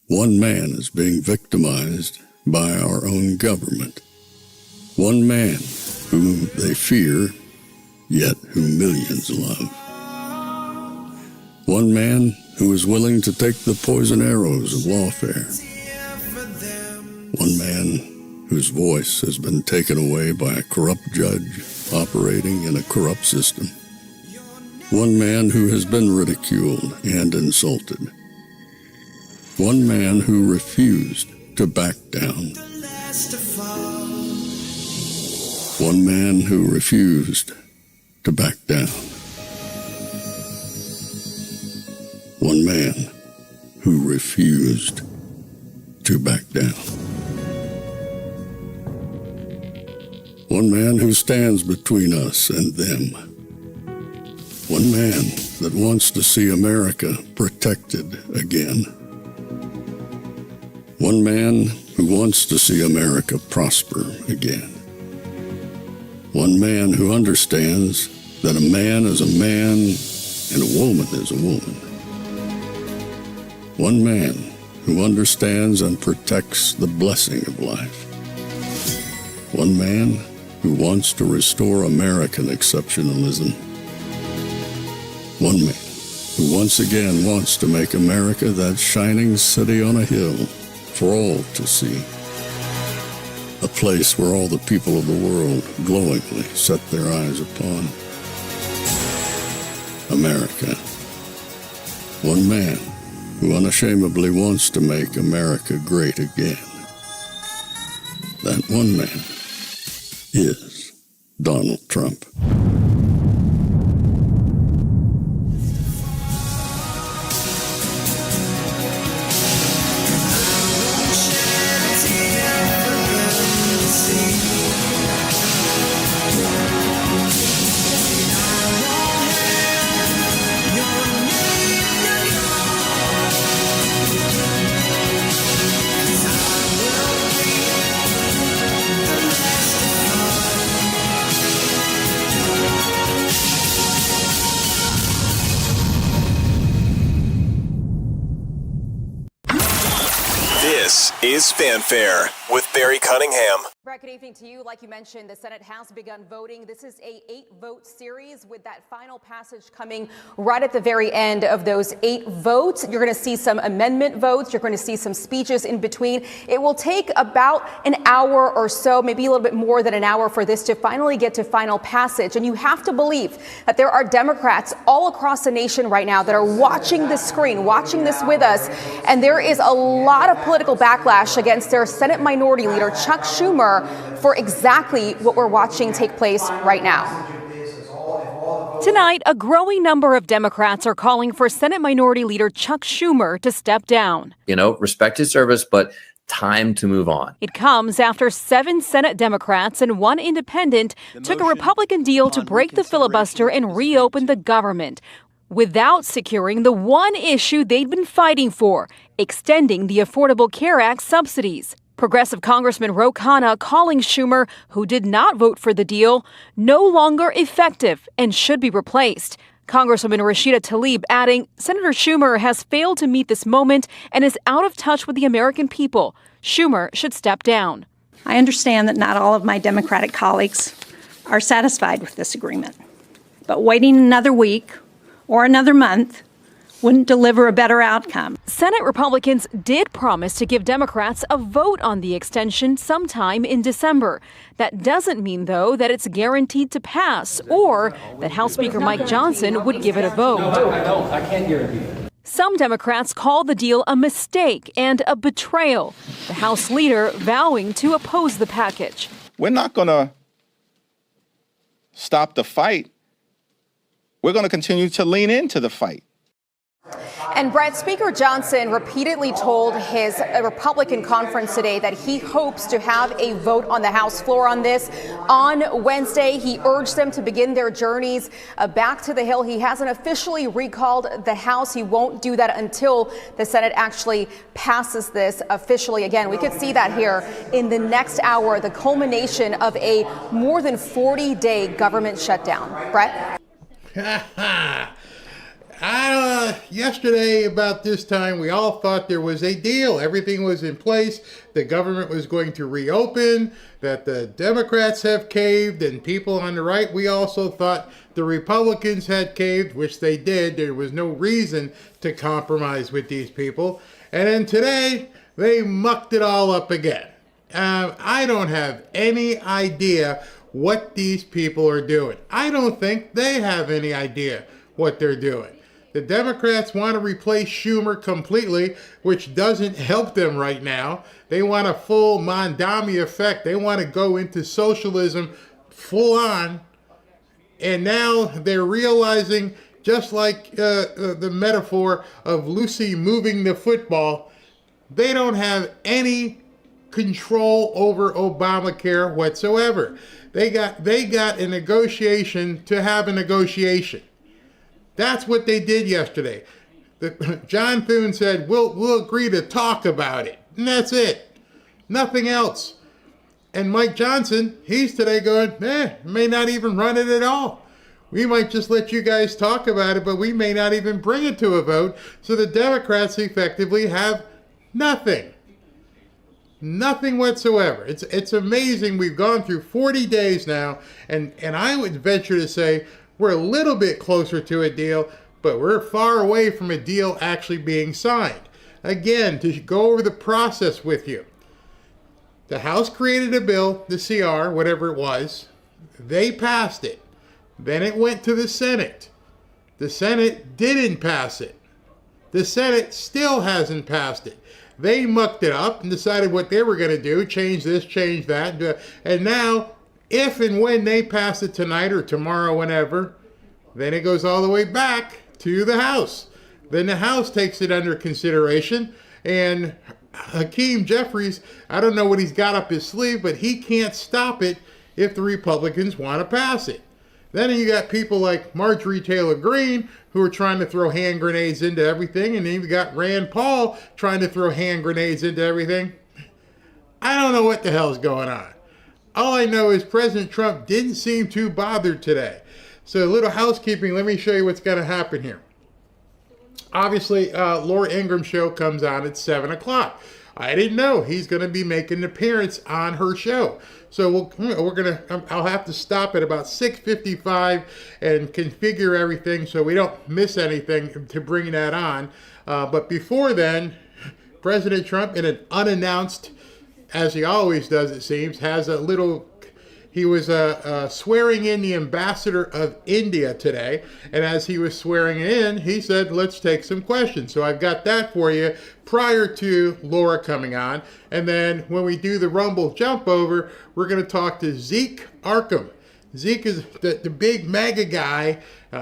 One man is being victimized by our own government. One man whom they fear, yet whom millions love. One man who is willing to take the poison arrows of lawfare. One man whose voice has been taken away by a corrupt judge operating in a corrupt system. One man who has been ridiculed and insulted. One man who refused to back down. One man who refused to back down. One man who refused to back down. One man who stands between us and them. One man that wants to see America protected again. One man who wants to see America prosper again. One man who understands that a man is a man and a woman is a woman. One man who understands and protects the blessing of life. One man who wants to restore American exceptionalism. One man who once again wants to make America that shining city on a hill for all to see. A place where all the people of the world glowingly set their eyes upon. America. One man who unashamedly wants to make America great again. That one man is Donald Trump. This is Fanfare with Barry Cunningham. Brett, good evening to you. Like you mentioned, the Senate has begun voting. This is a 8-vote series with that final passage coming right at the very end of those 8 votes. You're going to see some amendment votes. You're going to see some speeches in between. It will take about an hour or so, maybe a little bit more than an hour for this to finally get to final passage. And you have to believe that there are Democrats all across the nation right now that are watching this screen, watching this with us. And there is a lot of political backlash against their Senate Minority Leader, Chuck Schumer, for exactly what we're watching take place right now. Tonight, a growing number of Democrats are calling for Senate Minority Leader Chuck Schumer to step down. Respect his service, but time to move on. It comes after 7 Senate Democrats and 1 independent took a Republican deal to break the filibuster and reopen the government without securing the one issue they'd been fighting for, extending the Affordable Care Act subsidies. Progressive Congressman Ro Khanna calling Schumer, who did not vote for the deal, no longer effective and should be replaced. Congresswoman Rashida Tlaib adding, Senator Schumer has failed to meet this moment and is out of touch with the American people. Schumer should step down. I understand that not all of my Democratic colleagues are satisfied with this agreement, but waiting another week or another month wouldn't deliver a better outcome. Senate Republicans did promise to give Democrats a vote on the extension sometime in December. That doesn't mean, though, that it's guaranteed to pass or that House Speaker Mike Johnson would give it a vote. No, I can't guarantee it. Some Democrats call the deal a mistake and a betrayal, the House leader vowing to oppose the package. We're not going to stop the fight. We're going to continue to lean into the fight. And Brett, Speaker Johnson repeatedly told his Republican conference today that he hopes to have a vote on the House floor on this on Wednesday. He urged them to begin their journeys back to the Hill. He hasn't officially recalled the House. He won't do that until the Senate actually passes this officially. Again, we could see that here in the next hour, the culmination of a more than 40-day government shutdown. Brett? Yesterday about this time, we all thought there was a deal. Everything was in place. The government was going to reopen, that the Democrats have caved, and people on the right, we also thought the Republicans had caved, which they did. There was no reason to compromise with these people. And then today, they mucked it all up again. I don't have any idea what these people are doing. I don't think they have any idea what they're doing. The Democrats want to replace Schumer completely, which doesn't help them right now. They want a full Mondami effect. They want to go into socialism full on. And now they're realizing, just like the metaphor of Lucy moving the football, they don't have any control over Obamacare whatsoever. They got a negotiation to have a negotiation. That's what they did yesterday. John Thune said, we'll agree to talk about it. And that's it. Nothing else. And Mike Johnson, he's today going, may not even run it at all. We might just let you guys talk about it, but we may not even bring it to a vote. So the Democrats effectively have nothing. Nothing whatsoever. It's amazing. We've gone through 40 days now, and I would venture to say we're a little bit closer to a deal, but we're far away from a deal actually being signed. Again, to go over the process with you. The House created a bill, the CR, whatever it was. They passed it. Then it went to the Senate. The Senate didn't pass it. The Senate still hasn't passed it. They mucked it up and decided what they were going to do, change this, change that. And now, if and when they pass it tonight or tomorrow, whenever, then it goes all the way back to the House. Then the House takes it under consideration. And Hakeem Jeffries, I don't know what he's got up his sleeve, but he can't stop it if the Republicans want to pass it. Then you got people like Marjorie Taylor Greene who are trying to throw hand grenades into everything. And then you've got Rand Paul trying to throw hand grenades into everything. I don't know what the hell's going on. All I know is President Trump didn't seem too bothered today. So a little housekeeping, let me show you what's going to happen here. Obviously, Laura Ingraham's show comes on at 7 o'clock. I didn't know he's going to be making an appearance on her show. So I'll have to stop at about 6:55 and configure everything so we don't miss anything to bring that on. But before then, President Trump, in an unannounced, as he always does it seems, he was swearing in the ambassador of India today. And as he was swearing in, he said, let's take some questions. So I've got that for you prior to Laura coming on. And then when we do the Rumble jump over, we're going to talk to Zeke Arkham. Zeke is the big MAGA guy.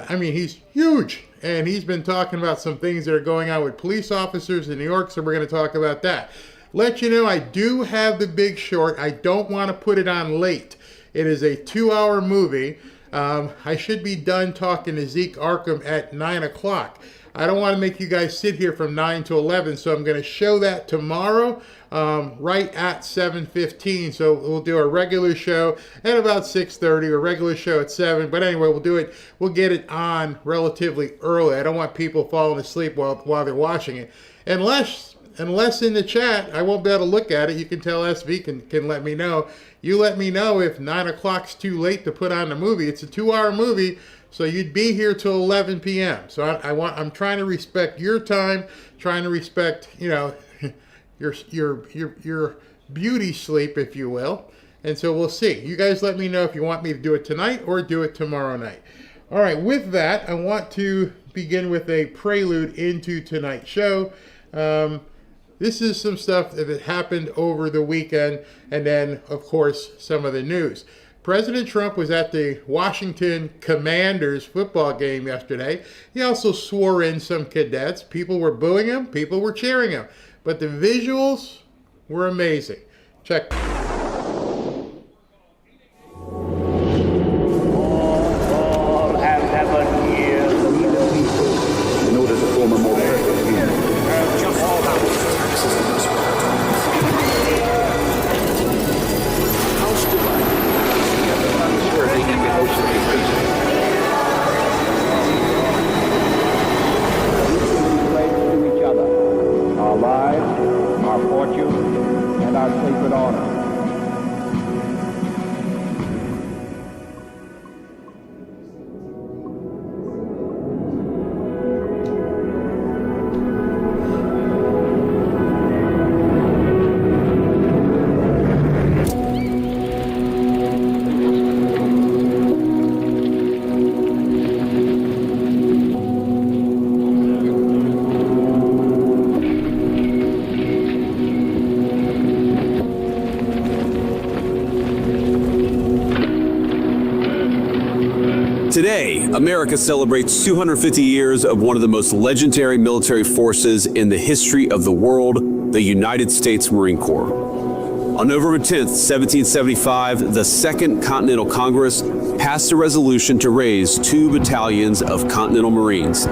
He's huge. And he's been talking about some things that are going on with police officers in New York. So we're going to talk about that. Let you know, I do have The Big Short. I don't want to put it on late. It is a 2-hour movie. I should be done talking to Zeke Arkham at 9 o'clock. I don't want to make you guys sit here from 9 to 11, so I'm going to show that tomorrow right at 7:15. So we'll do a regular show at about 6:30, a regular show at 7. But anyway, we'll get it on relatively early. I don't want people falling asleep while they're watching it. Unless in the chat, I won't be able to look at it. You can tell SV can let me know. You let me know if 9 o'clock's too late to put on the movie. It's a 2-hour movie, so you'd be here till 11 p.m. So I'm trying to respect your time, trying to respect, your beauty sleep, if you will. And so we'll see. You guys let me know if you want me to do it tonight or do it tomorrow night. All right, with that, I want to begin with a prelude into tonight's show. This is some stuff that happened over the weekend, and then, of course, some of the news. President Trump was at the Washington Commanders football game yesterday. He also swore in some cadets. People were booing him. People were cheering him. But the visuals were amazing. Check. Today, America celebrates 250 years of one of the most legendary military forces in the history of the world, the United States Marine Corps. On November 10th, 1775, the Second Continental Congress passed a resolution to raise 2 battalions of Continental Marines.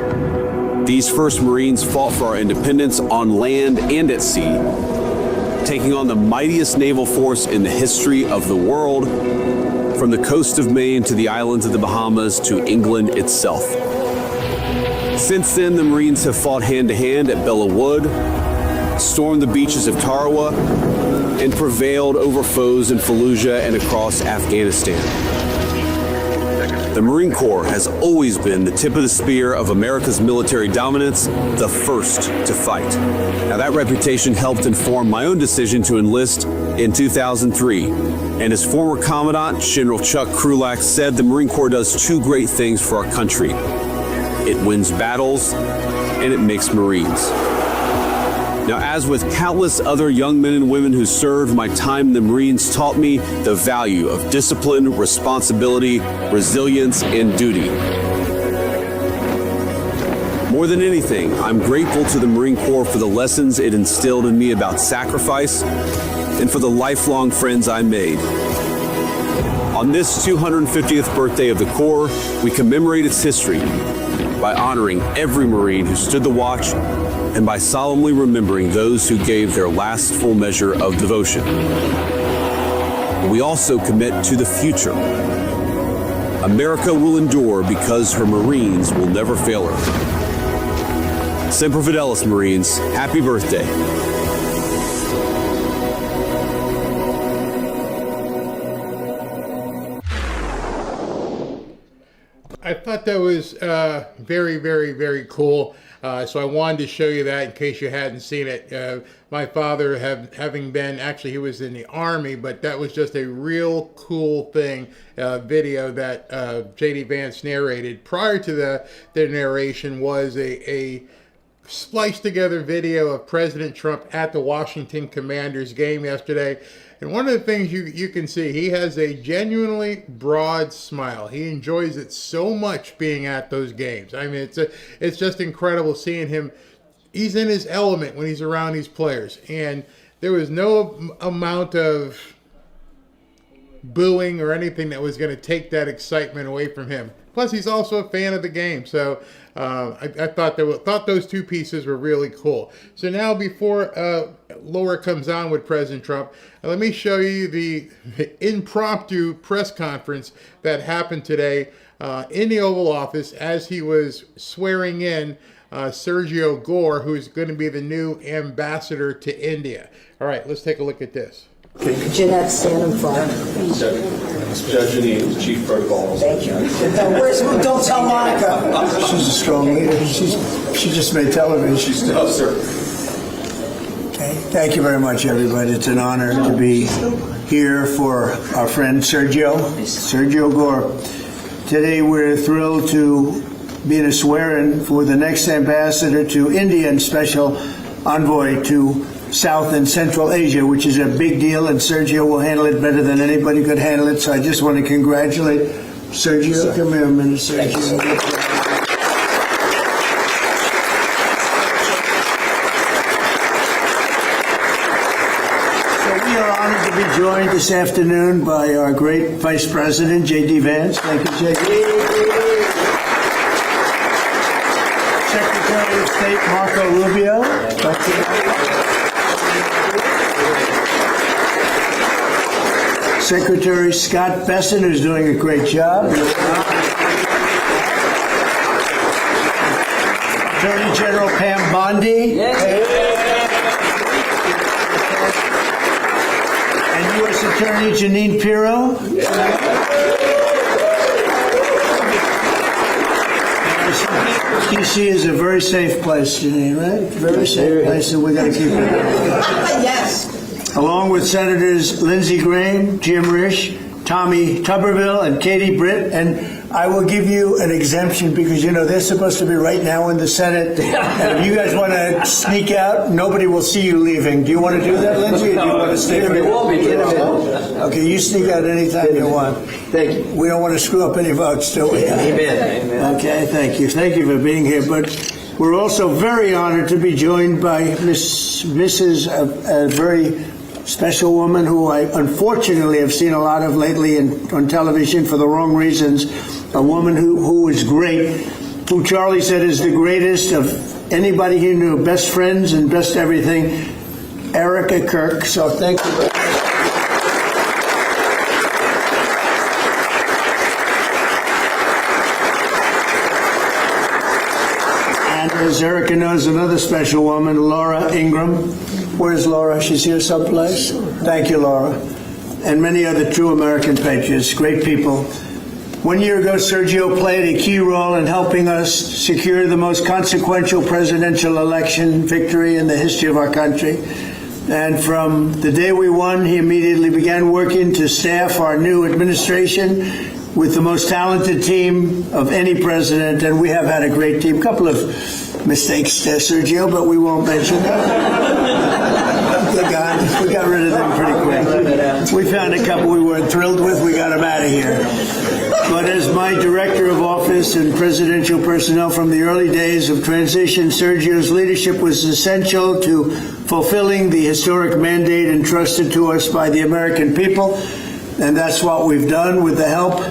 These first Marines fought for our independence on land and at sea, taking on the mightiest naval force in the history of the world, from the coast of Maine to the islands of the Bahamas to England itself. Since then, the Marines have fought hand-to-hand at Belleau Wood, stormed the beaches of Tarawa, and prevailed over foes in Fallujah and across Afghanistan. The Marine Corps has always been the tip of the spear of America's military dominance, the first to fight. Now, that reputation helped inform my own decision to enlist in 2003. And as former Commandant General Chuck Krulak said, the Marine Corps does 2 great things for our country. It wins battles, and it makes Marines. Now, as with countless other young men and women who served, my time in the Marines taught me the value of discipline, responsibility, resilience, and duty. More than anything, I'm grateful to the Marine Corps for the lessons it instilled in me about sacrifice and for the lifelong friends I made. On this 250th birthday of the Corps, we commemorate its history by honoring every Marine who stood the watch and by solemnly remembering those who gave their last full measure of devotion. We also commit to the future. America will endure because her Marines will never fail her. Semper Fidelis, Marines. Happy birthday. I thought that was very, very, very cool. So I wanted to show you that in case you hadn't seen it. My father, having been, actually he was in the Army, but that was just a real cool thing, video that J.D. Vance narrated. Prior to the narration was a spliced together video of President Trump at the Washington Commanders game yesterday. And one of the things you can see, he has a genuinely broad smile. He enjoys it so much being at those games. I mean, it's just incredible seeing him. He's in his element when he's around these players. And there was no amount of booing or anything that was going to take that excitement away from him. Plus, he's also a fan of the game. So I thought those 2 pieces were really cool. So now, before Laura comes on with President Trump, let me show you the impromptu press conference that happened today in the Oval Office as he was swearing in Sergio Gore, who's going to be the new ambassador to India. All right, let's take a look at this. Could you not stand in front? Judge Janine, Chief Protocol. Thank you. Don't tell Monica. She's a strong leader. She just made television. Oh, sir. Okay. Thank you very much, everybody. It's an honor to be here for our friend Sergio Gore. Today we're thrilled to be in a swearing for the next ambassador to India and special envoy to South and Central Asia, which is a big deal, and Sergio will handle it better than anybody could handle it. So I just want to congratulate Sergio. Come here a minute, Sergio. So we are honored to be joined this afternoon by our great Vice President, J.D. Vance. Thank you, J.D. Secretary of State Marco Rubio. Thank you. Secretary Scott Bessent, who's doing a great job. Attorney General Pam Bondi. And U.S. Attorney Janine Pirro. D.C. is a very safe place, Janine, right? Very safe place, and we're going to keep it. Yes. Along with Senators Lindsey Graham, Jim Risch, Tommy Tuberville, and Katie Britt, and I will give you an exemption because, you know, they're supposed to be right now in the Senate. And if you guys want to sneak out, nobody will see you leaving. Do you want to do that, Lindsay, or do you want to stay here? Okay, you sneak out anytime you want. Thank you. We don't want to screw up any votes, do we? Amen. Okay, thank you. Thank you for being here. But we're also very honored to be joined by Mrs. a very special woman who I unfortunately have seen a lot of lately on television for the wrong reasons. A woman who is great, who Charlie said is the greatest of anybody he knew, best friends and best everything, Erica Kirk. So thank you. And as Erica knows, another special woman, Laura Ingraham. Where's Laura? She's here someplace. Thank you, Laura. And many other true American patriots, great people. 1 year ago, Sergio played a key role in helping us secure the most consequential presidential election victory in the history of our country. And from the day we won, he immediately began working to staff our new administration with the most talented team of any president, and we have had a great team. A couple of mistakes there, Sergio, but we won't mention them. We got rid of them pretty quick. We found a couple we weren't thrilled with. We got them out of here. But as my director of office and presidential personnel from the early days of transition, Sergio's leadership was essential to fulfilling the historic mandate entrusted to us by the American people. And that's what we've done with the help.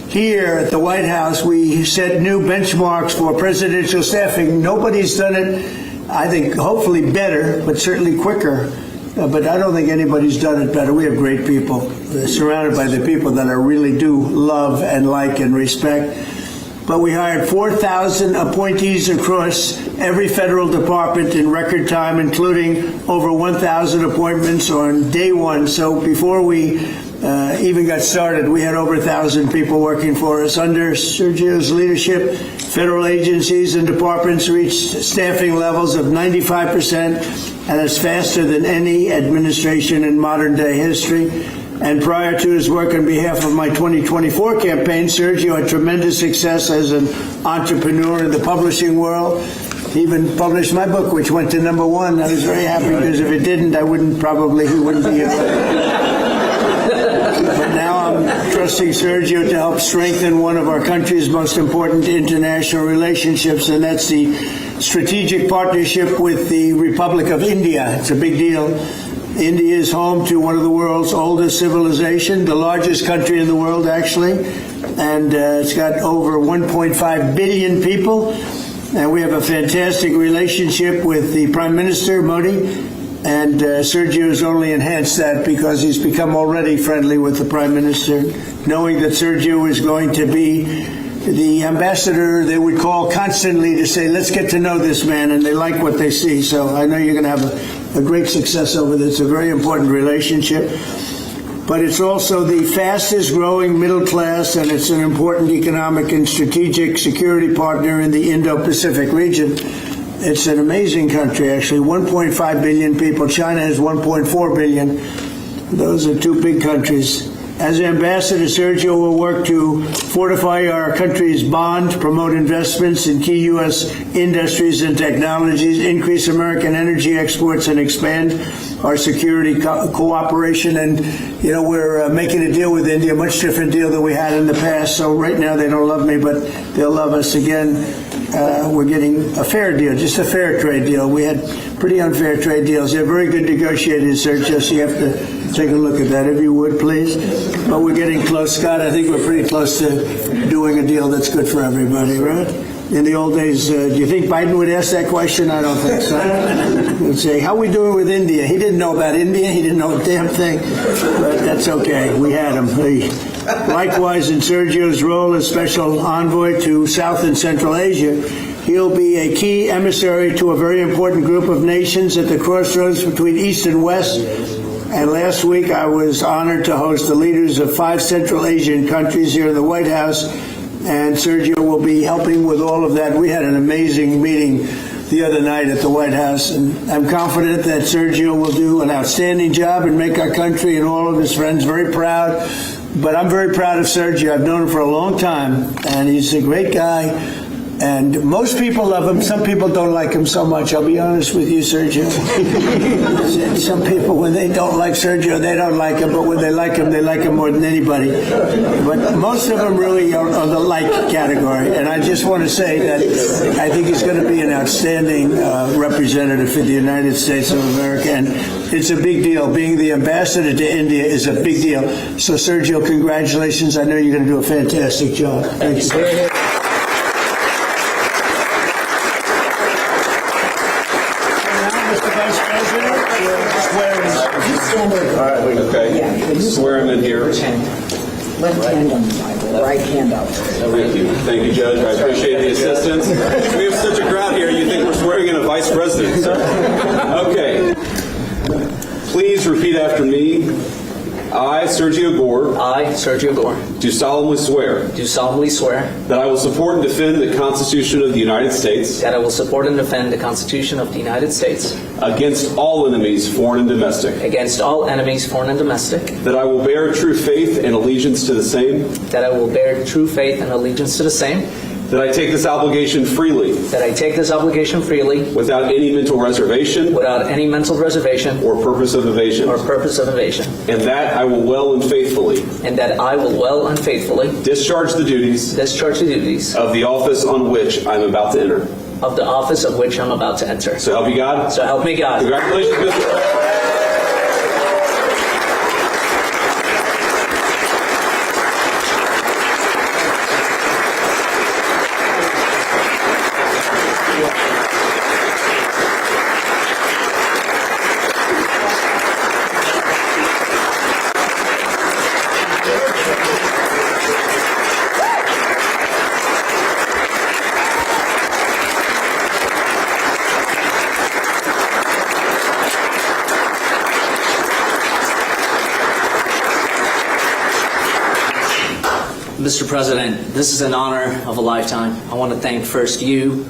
Here at the White House, we set new benchmarks for presidential staffing. Nobody's done it, I think, hopefully better, but certainly quicker. But I don't think anybody's done it better. We have great people, surrounded by the people that I really do love and like and respect. But we hired 4,000 appointees across every federal department in record time, including over 1,000 appointments on day one. So before we even got started, we had over 1,000 people working for us. Under Sergio's leadership, federal agencies and departments reached staffing levels of 95%, and it's faster than any administration in modern day history. And prior to his work on behalf of my 2024 campaign, Sergio had tremendous success as an entrepreneur in the publishing world. He even published my book, which went to #1. I was very happy because if it didn't, he wouldn't be here. But now I'm trusting Sergio to help strengthen one of our country's most important international relationships, and that's the strategic partnership with the Republic of India. It's a big deal. India is home to one of the world's oldest civilizations, the largest country in the world, actually, and it's got over 1.5 billion people. And we have a fantastic relationship with the Prime Minister, Modi, and Sergio has only enhanced that because he's become already friendly with the Prime Minister, knowing that Sergio is going to be the ambassador they would call constantly to say, let's get to know this man, and they like what they see. So I know you're going to have a great success over this. It's a very important relationship. But it's also the fastest growing middle class, and it's an important economic and strategic security partner in the Indo-Pacific region. It's an amazing country, actually. 1.5 billion people. China has 1.4 billion. Those are two big countries. As ambassador, Sergio will work to fortify our country's bond, promote investments in key U.S. industries and technologies, increase American energy exports, and expand our security cooperation. And, you know, we're making a deal with India, a much different deal than we had in the past. So right now they don't love me, but they'll love us again. We're getting a fair deal, just a fair trade deal. We had pretty unfair trade deals. They're very good negotiators, Sergio, so you have to take a look at that, if you would, please. But we're getting close, Scott. I think we're pretty close to doing a deal that's good for everybody, right? In the old days, do you think Biden would ask that question? I don't think so. He'd say, how are we doing with India? He didn't know about India. He didn't know a damn thing. But that's okay. We had him. Likewise, in Sergio's role as special envoy to South and Central Asia, he'll be a key emissary to a very important group of nations at the crossroads between East and West. And last week, I was honored to host the leaders of 5 Central Asian countries here in the White House, and Sergio will be helping with all of that. We had an amazing meeting the other night at the White House, and I'm confident that Sergio will do an outstanding job and make our country and all of his friends very proud But I'm very proud of Sergio. I've known him for a long time, and he's a great guy. And most people love him. Some people don't like him so much. I'll be honest with you, Sergio. Some people, when they don't like Sergio, they don't like him. But when they like him more than anybody. But most of them really are the like category. And I just want to say that I think he's going to be an outstanding representative for the United States of America. And it's a big deal. Being the ambassador to India is a big deal. So, Sergio, congratulations. I know you're going to do a fantastic job. Thank you. Okay. Swear him in here. Left hand on the Bible, right hand up. Thank you. Thank you, Judge. I appreciate the assistance. We have such a crowd here, you think we're swearing in a vice president. Okay. Please repeat after me. I, Sergio Gore, I, Sergio Gore, do solemnly swear that I will support and defend the Constitution of the United States I will support and defend the Constitution of the United States against all enemies, foreign and domestic, against all enemies, foreign and domestic, that I will bear true faith and allegiance to the same, that I will bear true faith and allegiance to the same, that I take this obligation freely without any mental reservation or purpose of evasion, and that I will well and faithfully discharge the duties of the office on which I am about to enter. So help you God. So help me God. Congratulations, Mr. Mr. President, this is an honor of a lifetime. I want to thank first you,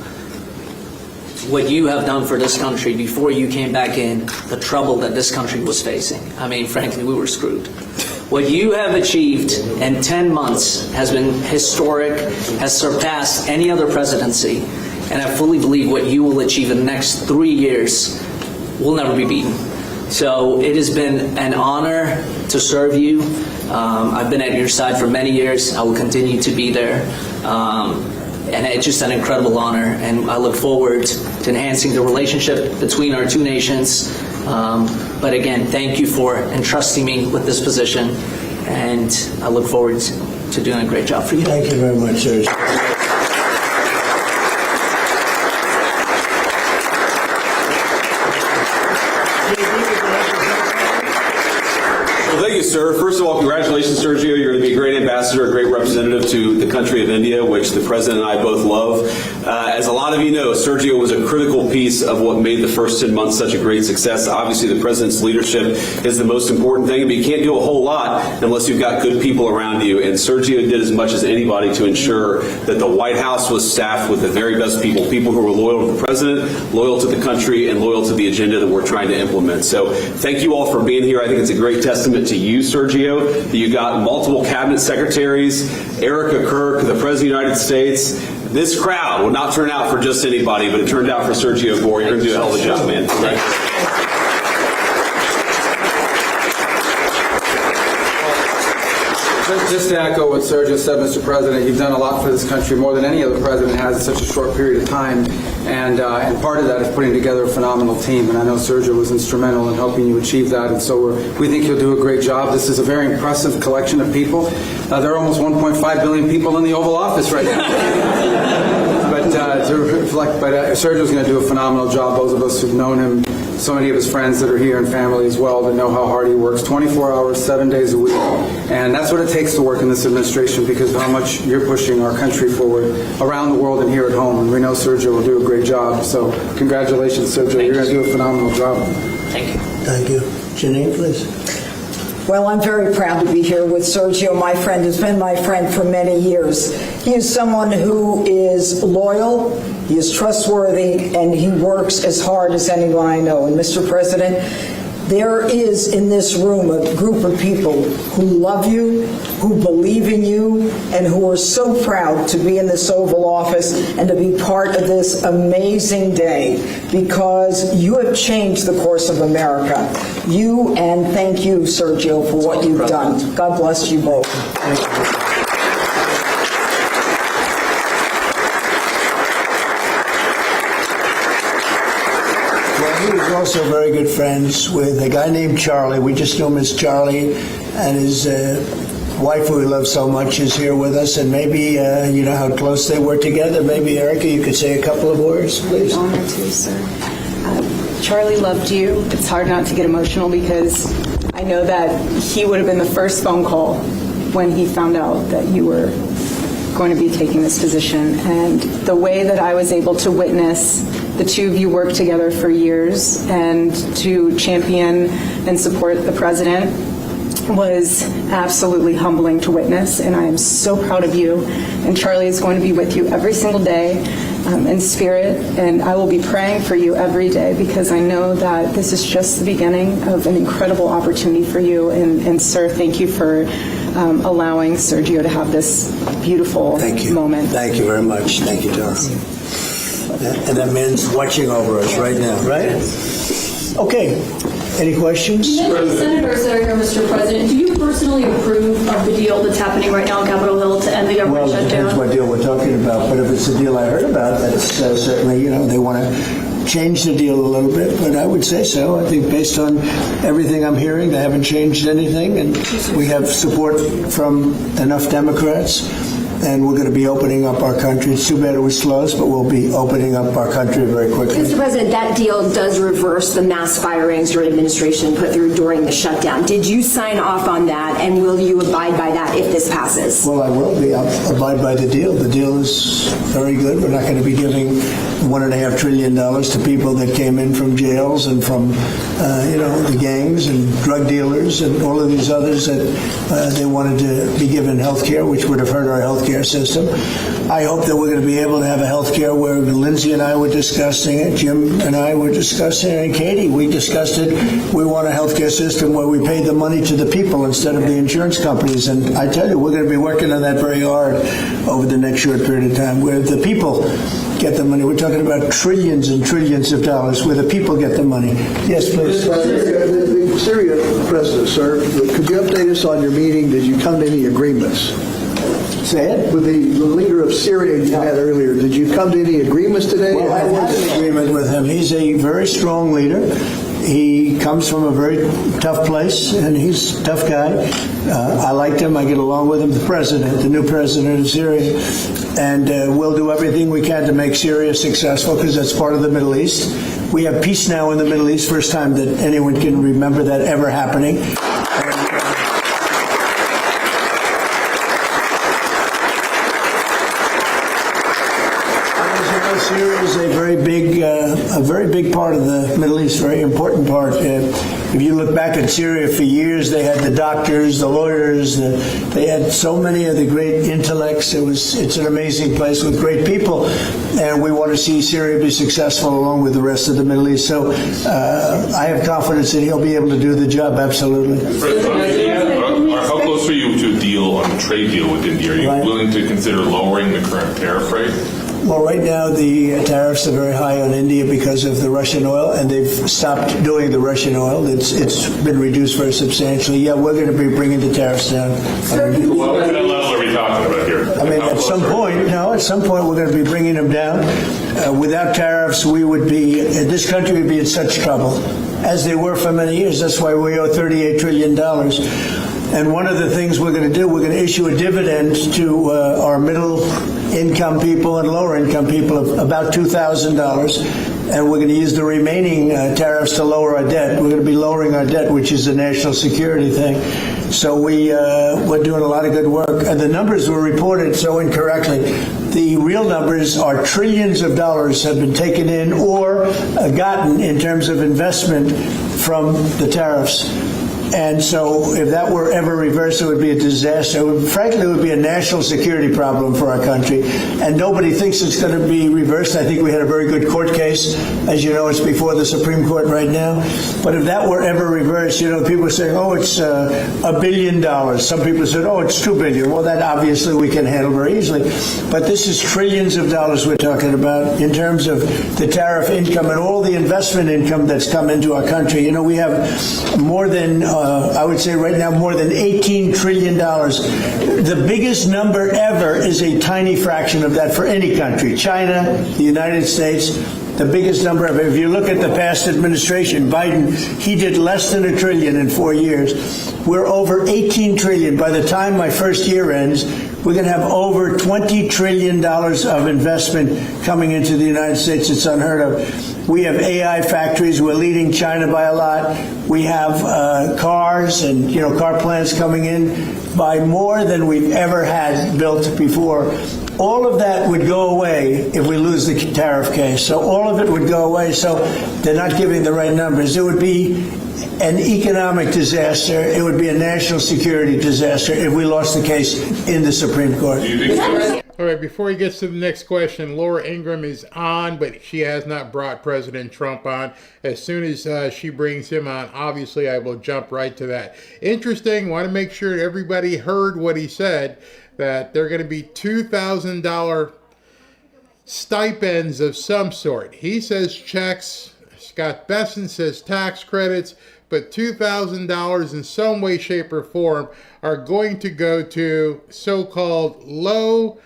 what you have done for this country before you came back in, the trouble that this country was facing. I mean, frankly, we were screwed. What you have achieved in 10 months has been historic, has surpassed any other presidency, and I fully believe what you will achieve in the next 3 years will never be beaten. So it has been an honor to serve you. I've been at your side for many years. I will continue to be there. And it's just an incredible honor. And I look forward to enhancing the relationship between our two nations. But again, thank you for entrusting me with this position. And I look forward to doing a great job for you. Thank you very much, sir. Thank you, sir. First of all, congratulations, Sergio. You're going to be a great ambassador, a great representative to the country of India, which the President and I both love. As a lot of you know, Sergio was a critical piece of what made the first 10 months such a great success. Obviously, the President's leadership is the most important thing, but you can't do a whole lot unless you've got good people around you. And Sergio did as much as anybody to ensure that the White House was staffed with the very best people who were loyal to the President, loyal to the country, and loyal to the agenda that we're trying to implement. So thank you all for being here. I think it's a great testament to you, Sergio, that you got multiple cabinet secretaries, Erica Kirk, the President of the United States. This crowd will not turn out for just anybody, but it turned out for Sergio Gore. You're going to do a hell of a job, man. Just to echo what Sergio said, Mr. President, you've done a lot for this country, more than any other president has in such a short period of time, and part of that is putting together a phenomenal team, and I know Sergio was instrumental in helping you achieve that, and so we think you'll do a great job. This is a very impressive collection of people. There are almost 1.5 billion people in the Oval Office right now. But Sergio's going to do a phenomenal job. Those of us who've known him, so many of his friends that are here and family as well, that know how hard he works, 24 hours, 7 days a week. And that's what it takes to work in this administration, because of how much you're pushing our country forward around the world and here at home. And we know Sergio will do a great job. So congratulations, Sergio. You're going to do a phenomenal job. Thank you. Thank you. Janine, please. Well, I'm very proud to be here with Sergio. My friend has been my friend for many years. He is someone who is loyal, he is trustworthy, and he works as hard as anyone I know. And Mr. President, There is in this room a group of people who love you, who believe in you, and who are so proud to be in this Oval Office and to be part of this amazing day, because you have changed the course of America. You, and thank you, Sergio, for what you've done. God bless you both. Thank you. He was also very good friends with a guy named Charlie. We just know him as Charlie, and his wife, who we love so much, is here with us. And maybe you know how close they were together. Maybe, Erica, you could say a couple of words, please. Honor to, sir. Charlie loved you. It's hard not to get emotional because I know that he would have been the first phone call when he found out that you were going to be taking this position. And the way that I was able to witness the two of you work together for years and to champion and support the president was absolutely humbling to witness, and I am so proud of you. And Charlie is going to be with you every single day in spirit, and I will be praying for you every day because I know that this is just the beginning of an incredible opportunity for you. And sir, thank you for allowing Sergio to have this beautiful moment. Thank you very much. Thank you, Dara. And that man's watching over us right now, right? Okay. Any questions? Senators that are here, Mr. President, do you personally approve of the deal that's happening right now on Capitol Hill to end the government shutdown? Well, it depends what deal we're talking about. But if it's the deal I heard about, that's certainly, you know, they want to change the deal a little bit. But I would say so. I think based on everything I'm hearing, they haven't changed anything. And we have support from enough Democrats. And we're going to be opening up our country. It's too bad it was closed, but we'll be opening up our country very quickly. Mr. President, that deal does reverse the mass firings your administration put through during the shutdown. Did you sign off on that, and will you abide by that if this passes? Well, I will be. I'll abide by the deal. The deal is very good. We're not going to be giving $1.5 trillion to people that came in from jails and from, the gangs and drug dealers and all of these others that they wanted to be given health care, which would have hurt our health care system. I hope that we're going to be able to have a health care where Lindsay and I were discussing it, Jim and I were discussing it, and Katie, we discussed it. We want a health care system where we pay the money to the people instead of the insurance companies. And I tell you, we're going to be working on that very hard over the next short period of time, where the people get the money. We're talking about trillions and trillions of dollars where the people get the money. Yes, please. The Syria president, sir, could you update us on your meeting? Did you come to any agreements? Say it? With the leader of Syria you had earlier, did you come to any agreements today? Well, I had an agreement with him. He's a very strong leader. He comes from a very tough place, and he's a tough guy. I liked him. I get along with him. The new president of Syria. And we'll do everything we can to make Syria successful because that's part of the Middle East. We have peace now in the Middle East, first time that anyone can remember that ever happening. Syria is a very big part of the Middle East, very important part. If you look back at Syria for years, they had the doctors, the lawyers, they had so many of the great intellects. It's an amazing place with great people, and we want to see Syria be successful along with the rest of the Middle East. So I have confidence that he'll be able to do the job, absolutely. How close are you to a deal on a trade deal with India? Are you willing to consider lowering the current tariff rate? Well, right now the tariffs are very high on India because of the Russian oil, and they've stopped doing the Russian oil. It's been reduced very substantially. Yeah, we're going to be bringing the tariffs down. What level are we talking about here? I mean, at some point we're going to be bringing them down. Without tariffs, this country would be in such trouble, as they were for many years. That's why we owe $38 trillion. And one of the things we're going to do, we're going to issue a dividend to our middle-income people and lower-income people of about $2,000. And we're going to use the remaining tariffs to lower our debt. We're going to be lowering our debt, which is a national security thing. So we're doing a lot of good work. And the numbers were reported so incorrectly. The real numbers are trillions of dollars have been taken in or gotten in terms of investment from the tariffs. And so if that were ever reversed, it would be a disaster. Frankly, it would be a national security problem for our country. And nobody thinks it's going to be reversed. I think we had a very good court case. As you know, it's before the Supreme Court right now. But if that were ever reversed, people are saying, oh, it's $1 billion. Some people said, oh, it's $2 billion. Well, that obviously we can handle very easily. But this is trillions of dollars we're talking about in terms of the tariff income and all the investment income that's come into our country. We have more than, I would say right now, more than $18 trillion. The biggest number ever is a tiny fraction of that for any country. China, the United States, the biggest number ever. If you look at the past administration, Biden, he did less than $1 trillion in 4 years. We're over $18 trillion. By the time my first year ends, we're going to have over $20 trillion of investment coming into the United States. It's unheard of. We have AI factories. We're leading China by a lot. We have cars and car plants coming in by more than we've ever had built before. All of that would go away if we lose the tariff case. So all of it would go away. So they're not giving the right numbers. It would be an economic disaster. It would be a national security disaster if we lost the case in the Supreme Court. All right, before he gets to the next question, Laura Ingraham is on, but she has not brought President Trump on. As soon as she brings him on, obviously I will jump right to that. Interesting, want to make sure everybody heard what he said, that they're going to be $2,000 stipends of some sort. He says checks, Scott Besson says tax credits, but $2,000 in some way, shape, or form are going to go to so-called low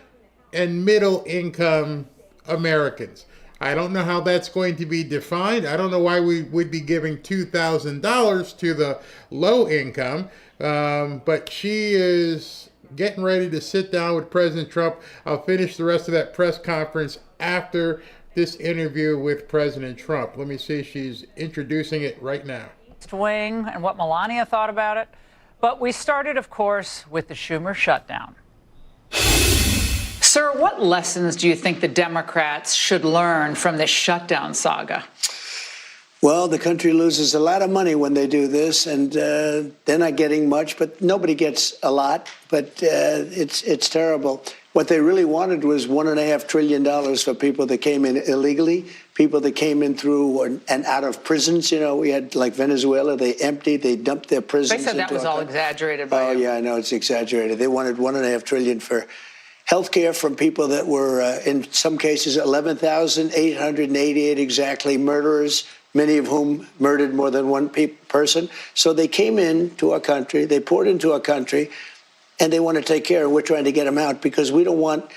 and middle income Americans. I don't know how that's going to be defined. I don't know why we would be giving $2,000 to the low income, but she is getting ready to sit down with President Trump. I'll finish the rest of that press conference after this interview with President Trump. Let me see, she's introducing it right now. Wing and what Melania thought about it. But we started, of course, with the Schumer shutdown. Sir, what lessons do you think the Democrats should learn from this shutdown saga? Well, the country loses a lot of money when they do this, and they're not getting much, but nobody gets a lot. But it's terrible. What they really wanted was $1.5 trillion for people that came in illegally, people that came in through and out of prisons. We had like Venezuela, they emptied, they dumped their prisons. They said that was all exaggerated by you. Yeah, I know, it's exaggerated. They wanted $1.5 trillion for health care from people that were, in some cases, 11,888 exactly murderers, many of whom murdered more than one person. So they came into our country, they poured into our country, and they want to take care, and we're trying to get them out because we don't want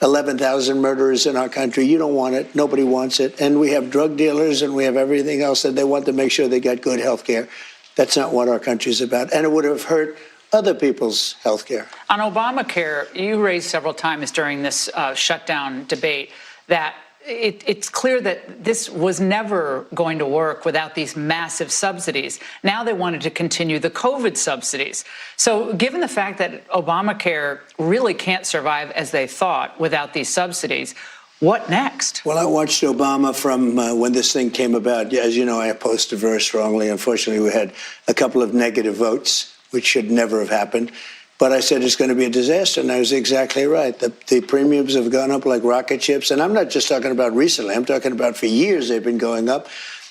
11,000 murderers in our country. You don't want it. Nobody wants it. And we have drug dealers and we have everything else, and they want to make sure they get good health care. That's not what our country's about. And it would have hurt other people's health care. On Obamacare, you raised several times during this shutdown debate that it's clear that this was never going to work without these massive subsidies. Now they wanted to continue the COVID subsidies. So given the fact that Obamacare really can't survive as they thought without these subsidies, what next? Well, I watched Obama from when this thing came about. As you know, I opposed it very strongly. Unfortunately, we had a couple of negative votes, which should never have happened. But I said it's going to be a disaster, and I was exactly right. The premiums have gone up like rocket ships, and I'm not just talking about recently. I'm talking about for years they've been going up.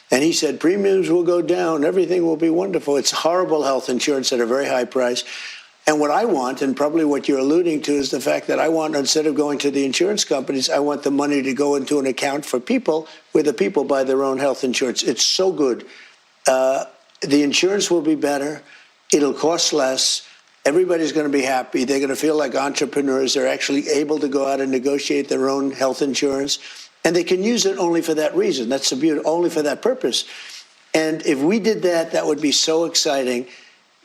And he said premiums will go down, everything will be wonderful. It's horrible health insurance at a very high price. And what I want, and probably what you're alluding to, is the fact that I want, instead of going to the insurance companies, I want the money to go into an account for people where the people buy their own health insurance. It's so good. The insurance will be better. It'll cost less. Everybody's going to be happy. They're going to feel like entrepreneurs. They're actually able to go out and negotiate their own health insurance. And they can use it only for that reason. That's the beauty, only for that purpose. And if we did that, that would be so exciting.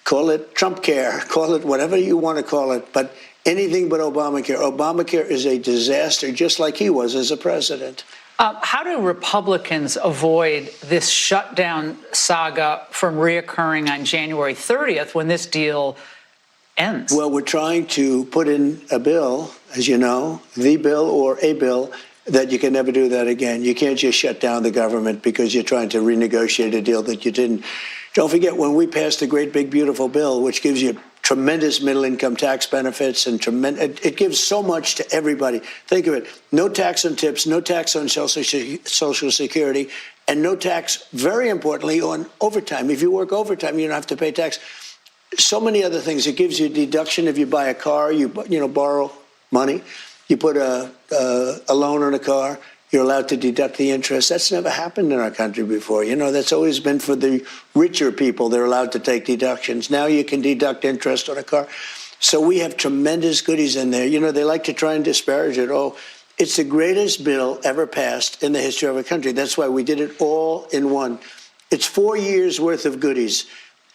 Call it Trump care, call it whatever you want to call it, but anything but Obamacare. Obamacare is a disaster, just like he was as a president. How do Republicans avoid this shutdown saga from reoccurring on January 30th when this deal ends? Well, we're trying to put in a bill, as you know, the bill or a bill, that you can never do that again. You can't just shut down the government because you're trying to renegotiate a deal that you didn't. Don't forget, when we passed the great big beautiful bill, which gives you tremendous middle income tax benefits and it gives so much to everybody. Think of it: no tax on tips, no tax on Social Security, and no tax, very importantly, on overtime. If you work overtime, you don't have to pay tax. So many other things. It gives you a deduction if you buy a car, you borrow money, you put a loan on a car. You're allowed to deduct the interest. That's never happened in our country before. That's always been for the richer people. They're allowed to take deductions. Now you can deduct interest on a car. So we have tremendous goodies in there. They like to try and disparage it. Oh, it's the greatest bill ever passed in the history of our country. That's why we did it all in one. It's 4 years worth of goodies,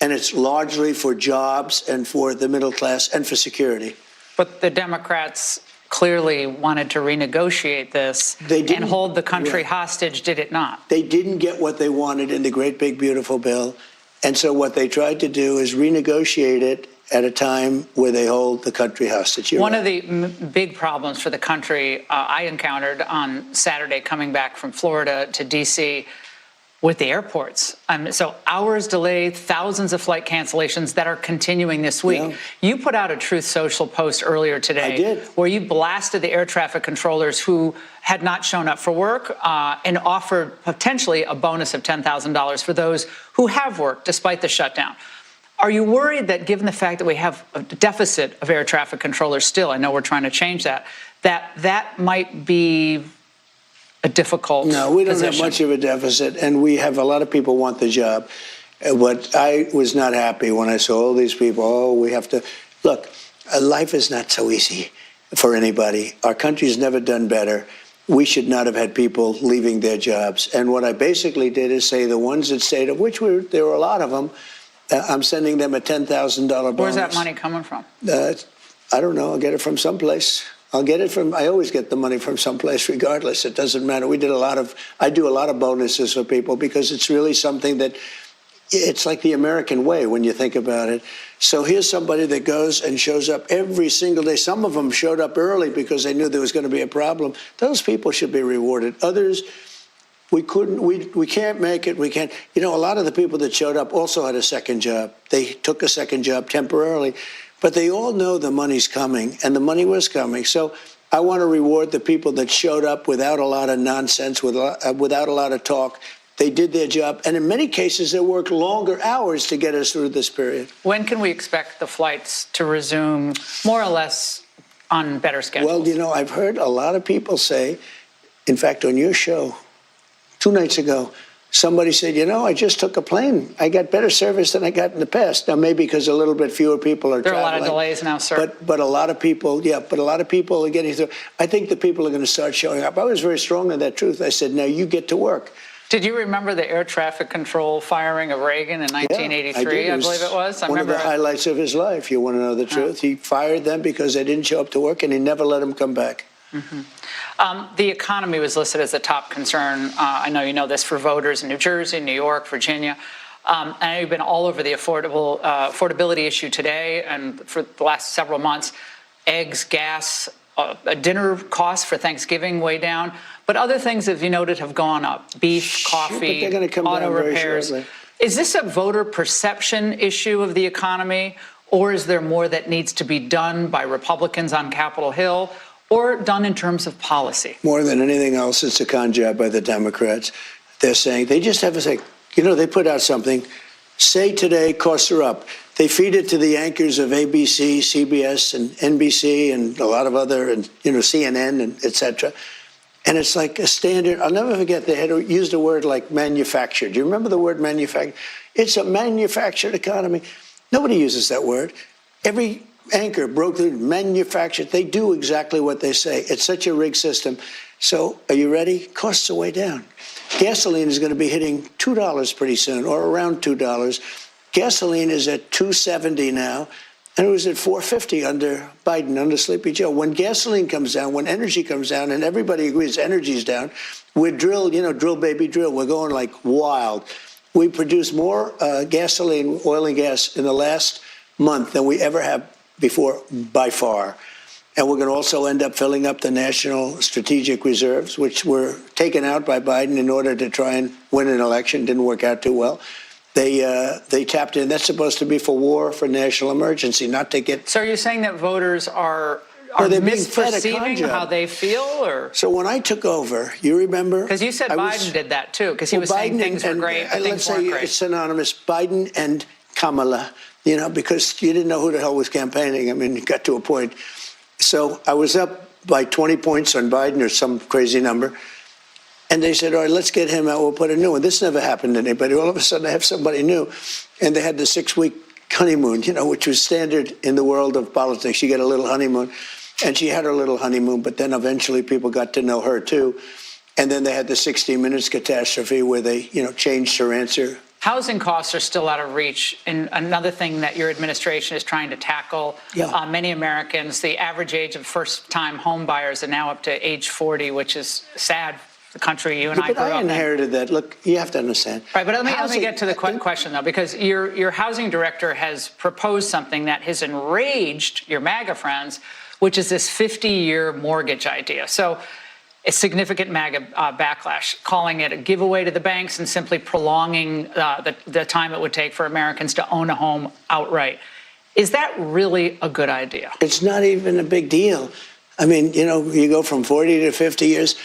and it's largely for jobs and for the middle class and for security. But the Democrats clearly wanted to renegotiate this and hold the country hostage, did it not? They didn't get what they wanted in the great big beautiful bill. And so what they tried to do is renegotiate it at a time where they hold the country hostage. One of the big problems for the country I encountered on Saturday coming back from Florida to D.C. with the airports. So hours delayed, thousands of flight cancellations that are continuing this week. Yeah. You put out a Truth Social post earlier today. I did. Where you blasted the air traffic controllers who had not shown up for work and offered potentially a bonus of $10,000 for those who have worked despite the shutdown. Are you worried that given the fact that we have a deficit of air traffic controllers still, I know we're trying to change that might be a difficult No, we don't position? have much of a deficit, and we have a lot of people want the job. But I was not happy when I saw all these people. We have to look. Life is not so easy for anybody. Our country's never done better. We should not have had people leaving their jobs. And what I basically did is say the ones that stayed, of which there were a lot of them, I'm sending them a $10,000 bonus. Where's that money coming from? I don't know. I'll get it from someplace. I always get the money from someplace regardless. It doesn't matter. I do a lot of bonuses for people because it's really something that, it's like the American way when you think about it. So here's somebody that goes and shows up every single day. Some of them showed up early because they knew there was going to be a problem. Those people should be rewarded. Others, we can't make it. We can't. A lot of the people that showed up also had a second job. They took a second job temporarily. But they all know the money's coming, and the money was coming. So I want to reward the people that showed up without a lot of nonsense, without a lot of talk. They did their job, and in many cases, they worked longer hours to get us through this period. When can we expect the flights to resume more or less on better schedules? Well, I've heard a lot of people say, in fact, on your show 2 nights ago, somebody said, I just took a plane. I got better service than I got in the past. Now, maybe because a little bit fewer people are traveling. There are a lot of delays now, sir. But a lot of people, are getting through. I think the people are going to start showing up. I was very strong on that truth. I said, now you get to work. Did you remember the air traffic control firing of Reagan in 1983, I believe it was? One of the highlights of his life. You want to know the truth? He fired them because they didn't show up to work, and he never let them come back. Mm-hmm. The economy was listed as a top concern. I know you know this for voters in New Jersey, New York, Virginia. I know you've been all over the affordability issue today and for the last several months. Eggs, gas, dinner costs for Thanksgiving way down. But other things, as you noted, have gone up. Beef, coffee, but they're going to come auto down very repairs. shortly. Is this a voter perception issue of the economy, or is there more that needs to be done by Republicans on Capitol Hill, or done in terms of policy? More than anything else, it's a con job by the Democrats. They're saying, they just have to say, they put out something, say today costs are up. They feed it to the anchors of ABC, CBS, and NBC, and a lot of other, and CNN, and et cetera. And it's like a standard. I'll never forget, they had used a word like manufactured. Do you remember the word manufactured? It's a manufactured economy. Nobody uses that word. Every anchor broke through, manufactured. They do exactly what they say. It's such a rigged system. So are you ready? Costs are way down. Gasoline is going to be hitting $2 pretty soon, or around $2. Gasoline is at $2.70 now, and it was at $4.50 under Biden, under Sleepy Joe. When gasoline comes down, when energy comes down, and everybody agrees energy's down, we're drilled, drill, baby, drill. We're going like wild. We produce more gasoline, oil and gas in the last month than we ever have before, by far. And we're going to also end up filling up the national strategic reserves, which were taken out by Biden in order to try and win an election. Didn't work out too well. They tapped in. That's supposed to be for war, for national emergency, not to get. So are you saying that voters are they're being fed a con misperceiving job. how they feel, or? So when I took over, you remember? Because you said Biden did that too, because he was saying things were great, but things weren't great. It's synonymous, Biden and Kamala, because you didn't know who the hell was campaigning. I mean, it got to a point. So I was up by 20 points on Biden or some crazy number. And they said, all right, let's get him out. We'll put a new one. This never happened to anybody. All of a sudden, I have somebody new. And they had the 6-week honeymoon, which was standard in the world of politics. You get a little honeymoon. And she had her little honeymoon, but then eventually people got to know her, too. And then they had the 60 Minutes catastrophe where they, changed her answer. Housing costs are still out of reach. And another thing that your administration is trying to tackle, many Americans, the average age of first-time home buyers are now up to age 40, which is sad. The country you and I grew up in. I inherited that. Look, you have to understand. Right, but let me get to the question, though, because your housing director has proposed something that has enraged your MAGA friends, which is this 50-year mortgage idea. So a significant MAGA backlash, calling it a giveaway to the banks and simply prolonging the time it would take for Americans to own a home outright. Is that really a good idea? It's not even a big deal. I mean, you go from 40 to 50 years.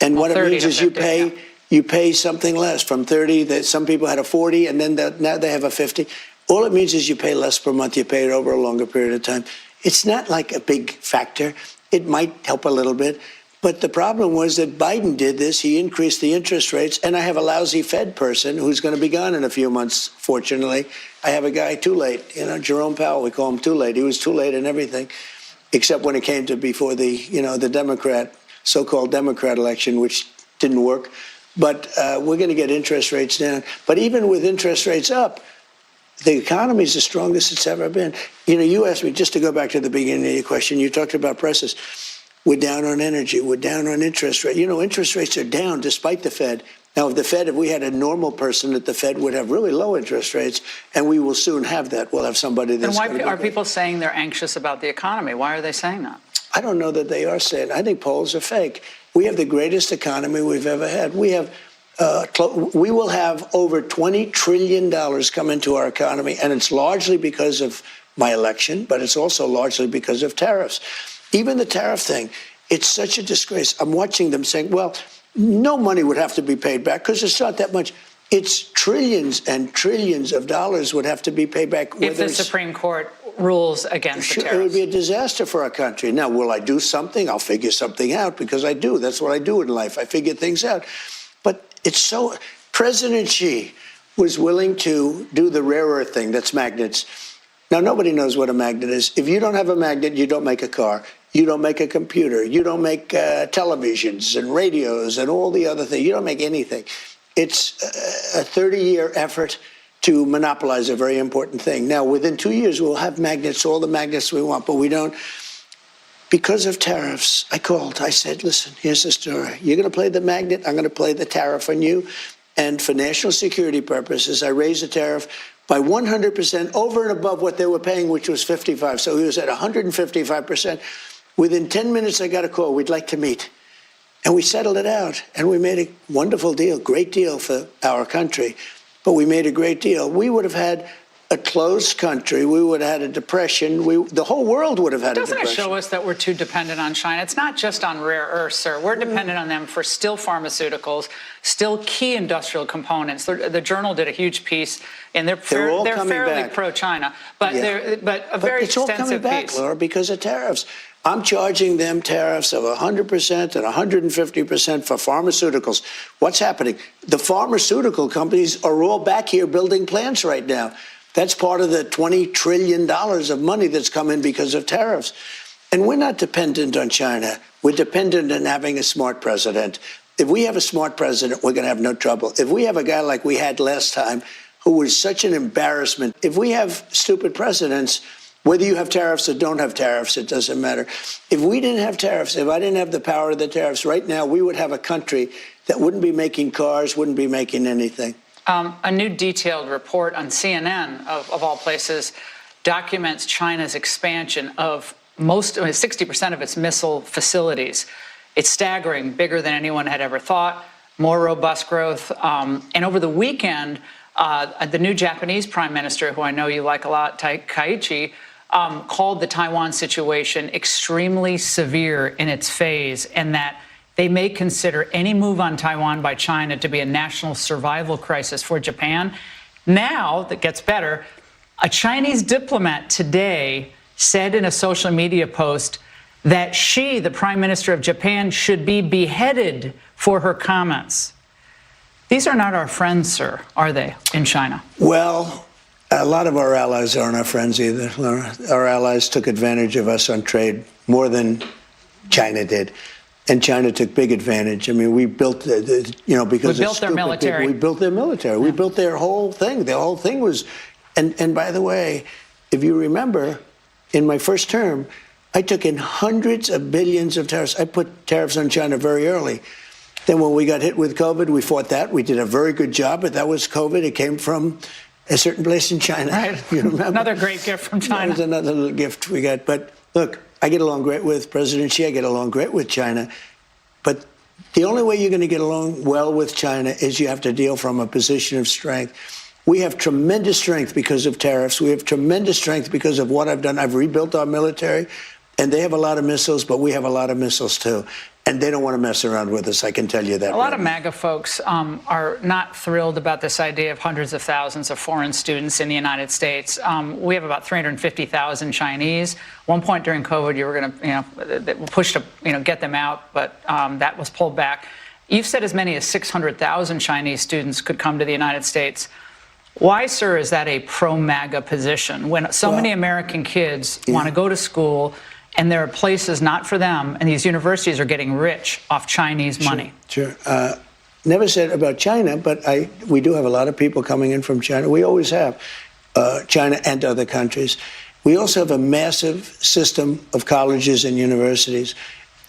And what it means is you pay something less from 30. That some people had a 40, and then now they have a 50. All it means is you pay less per month. You pay it over a longer period of time. It's not like a big factor. It might help a little bit. But the problem was that Biden did this. He increased the interest rates. And I have a lousy Fed person who's going to be gone in a few months, fortunately. I have a guy too late. Jerome Powell, we call him too late. He was too late in everything, except when it came to before the, the so-called Democrat election, which didn't work. But we're going to get interest rates down. But even with interest rates up, the economy is the strongest it's ever been. You asked me, just to go back to the beginning of your question, you talked about prices. We're down on energy. We're down on interest rate. Interest rates are down despite the Fed. Now, if we had a normal person at the Fed would have really low interest rates, and we will soon have that. We'll have somebody that's. Then why are people saying they're anxious about the economy? Why are they saying that? I don't know that they are saying. I think polls are fake. We have the greatest economy we've ever had. We will have over $20 trillion come into our economy, and it's largely because of my election, but it's also largely because of tariffs. Even the tariff thing, it's such a disgrace. I'm watching them saying, well, no money would have to be paid back because it's not that much. It's trillions and trillions of dollars would have to be paid back. If the Supreme Court rules against the tariffs. It would be a disaster for our country. Now, will I do something? I'll figure something out because I do. That's what I do in life. I figure things out. But it's so. President Xi was willing to do the rare earth thing. That's magnets. Now, nobody knows what a magnet is. If you don't have a magnet, you don't make a car. You don't make a computer. You don't make televisions and radios and all the other things. You don't make anything. It's a 30-year effort to monopolize a very important thing. Now, within 2 years, we'll have magnets, all the magnets we want, but we don't. Because of tariffs, I called. I said, listen, here's the story. You're going to play the magnet. I'm going to play the tariff on you. And for national security purposes, I raised the tariff by 100% over and above what they were paying, which was 55. So he was at 155%. Within 10 minutes, I got a call. We'd like to meet. And we settled it out. And we made a wonderful deal, great deal for our country. But we made a great deal. We would have had a closed country. We would have had a depression. The whole world would have had a depression. Doesn't it show us that we're too dependent on China? It's not just on rare earths, sir. We're dependent on them for still pharmaceuticals, still key industrial components. The Journal did a huge piece, and they're fairly pro-China, but a very extensive piece. It's all coming back, Laura, because of tariffs. I'm charging them tariffs of 100% and 150% for pharmaceuticals. What's happening? The pharmaceutical companies are all back here building plants right now. That's part of the $20 trillion of money that's come in because of tariffs. And we're not dependent on China. We're dependent on having a smart president. If we have a smart president, we're going to have no trouble. If we have a guy like we had last time, who was such an embarrassment, if we have stupid presidents, whether you have tariffs or don't have tariffs, it doesn't matter. If we didn't have tariffs, if I didn't have the power of the tariffs, right now we would have a country that wouldn't be making cars, wouldn't be making anything. A new detailed report on CNN, of all places, documents China's expansion of 60% of its missile facilities. It's staggering, bigger than anyone had ever thought, more robust growth. And over the weekend, The new Japanese prime minister, who I know you like a lot, Kaiichi, called the Taiwan situation extremely severe in its phase, and that they may consider any move on Taiwan by China to be a national survival crisis for Japan. Now, that gets better, a Chinese diplomat today said in a social media post that she, the Prime Minister of Japan, should be beheaded for her comments. These are not our friends, sir, are they, in China? Well, a lot of our allies aren't our friends either. Our allies took advantage of us on trade more than China did. And China took big advantage. I mean, we built, because we built their military. We built their military. We built their whole thing. The whole thing was, and by the way, if you remember, in my first term, I took in hundreds of billions of tariffs. I put tariffs on China very early. Then when we got hit with COVID, we fought that. We did a very good job, but that was COVID. It came from a certain place in China. Right. You remember? Another great gift from China. That was another little gift we got. But look, I get along great with President Xi. I get along great with China. But the only way you're going to get along well with China is you have to deal from a position of strength. We have tremendous strength because of tariffs. We have tremendous strength because of what I've done. I've rebuilt our military, and they have a lot of missiles, but we have a lot of missiles too. And they don't want to mess around with us, I can tell you that. A lot of MAGA folks are not thrilled about this idea of hundreds of thousands of foreign students in the United States. We have about 350,000 Chinese. One point during COVID, you were going to, push to, get them out, but that was pulled back. You've said as many as 600,000 Chinese students could come to the United States. Why, sir, is that a pro-MAGA position when so many American kids want to go to school and there are places not for them, and these universities are getting rich off Chinese money? Sure. Never said about China, but we do have a lot of people coming in from China. We always have, China and other countries. We also have a massive system of colleges and universities.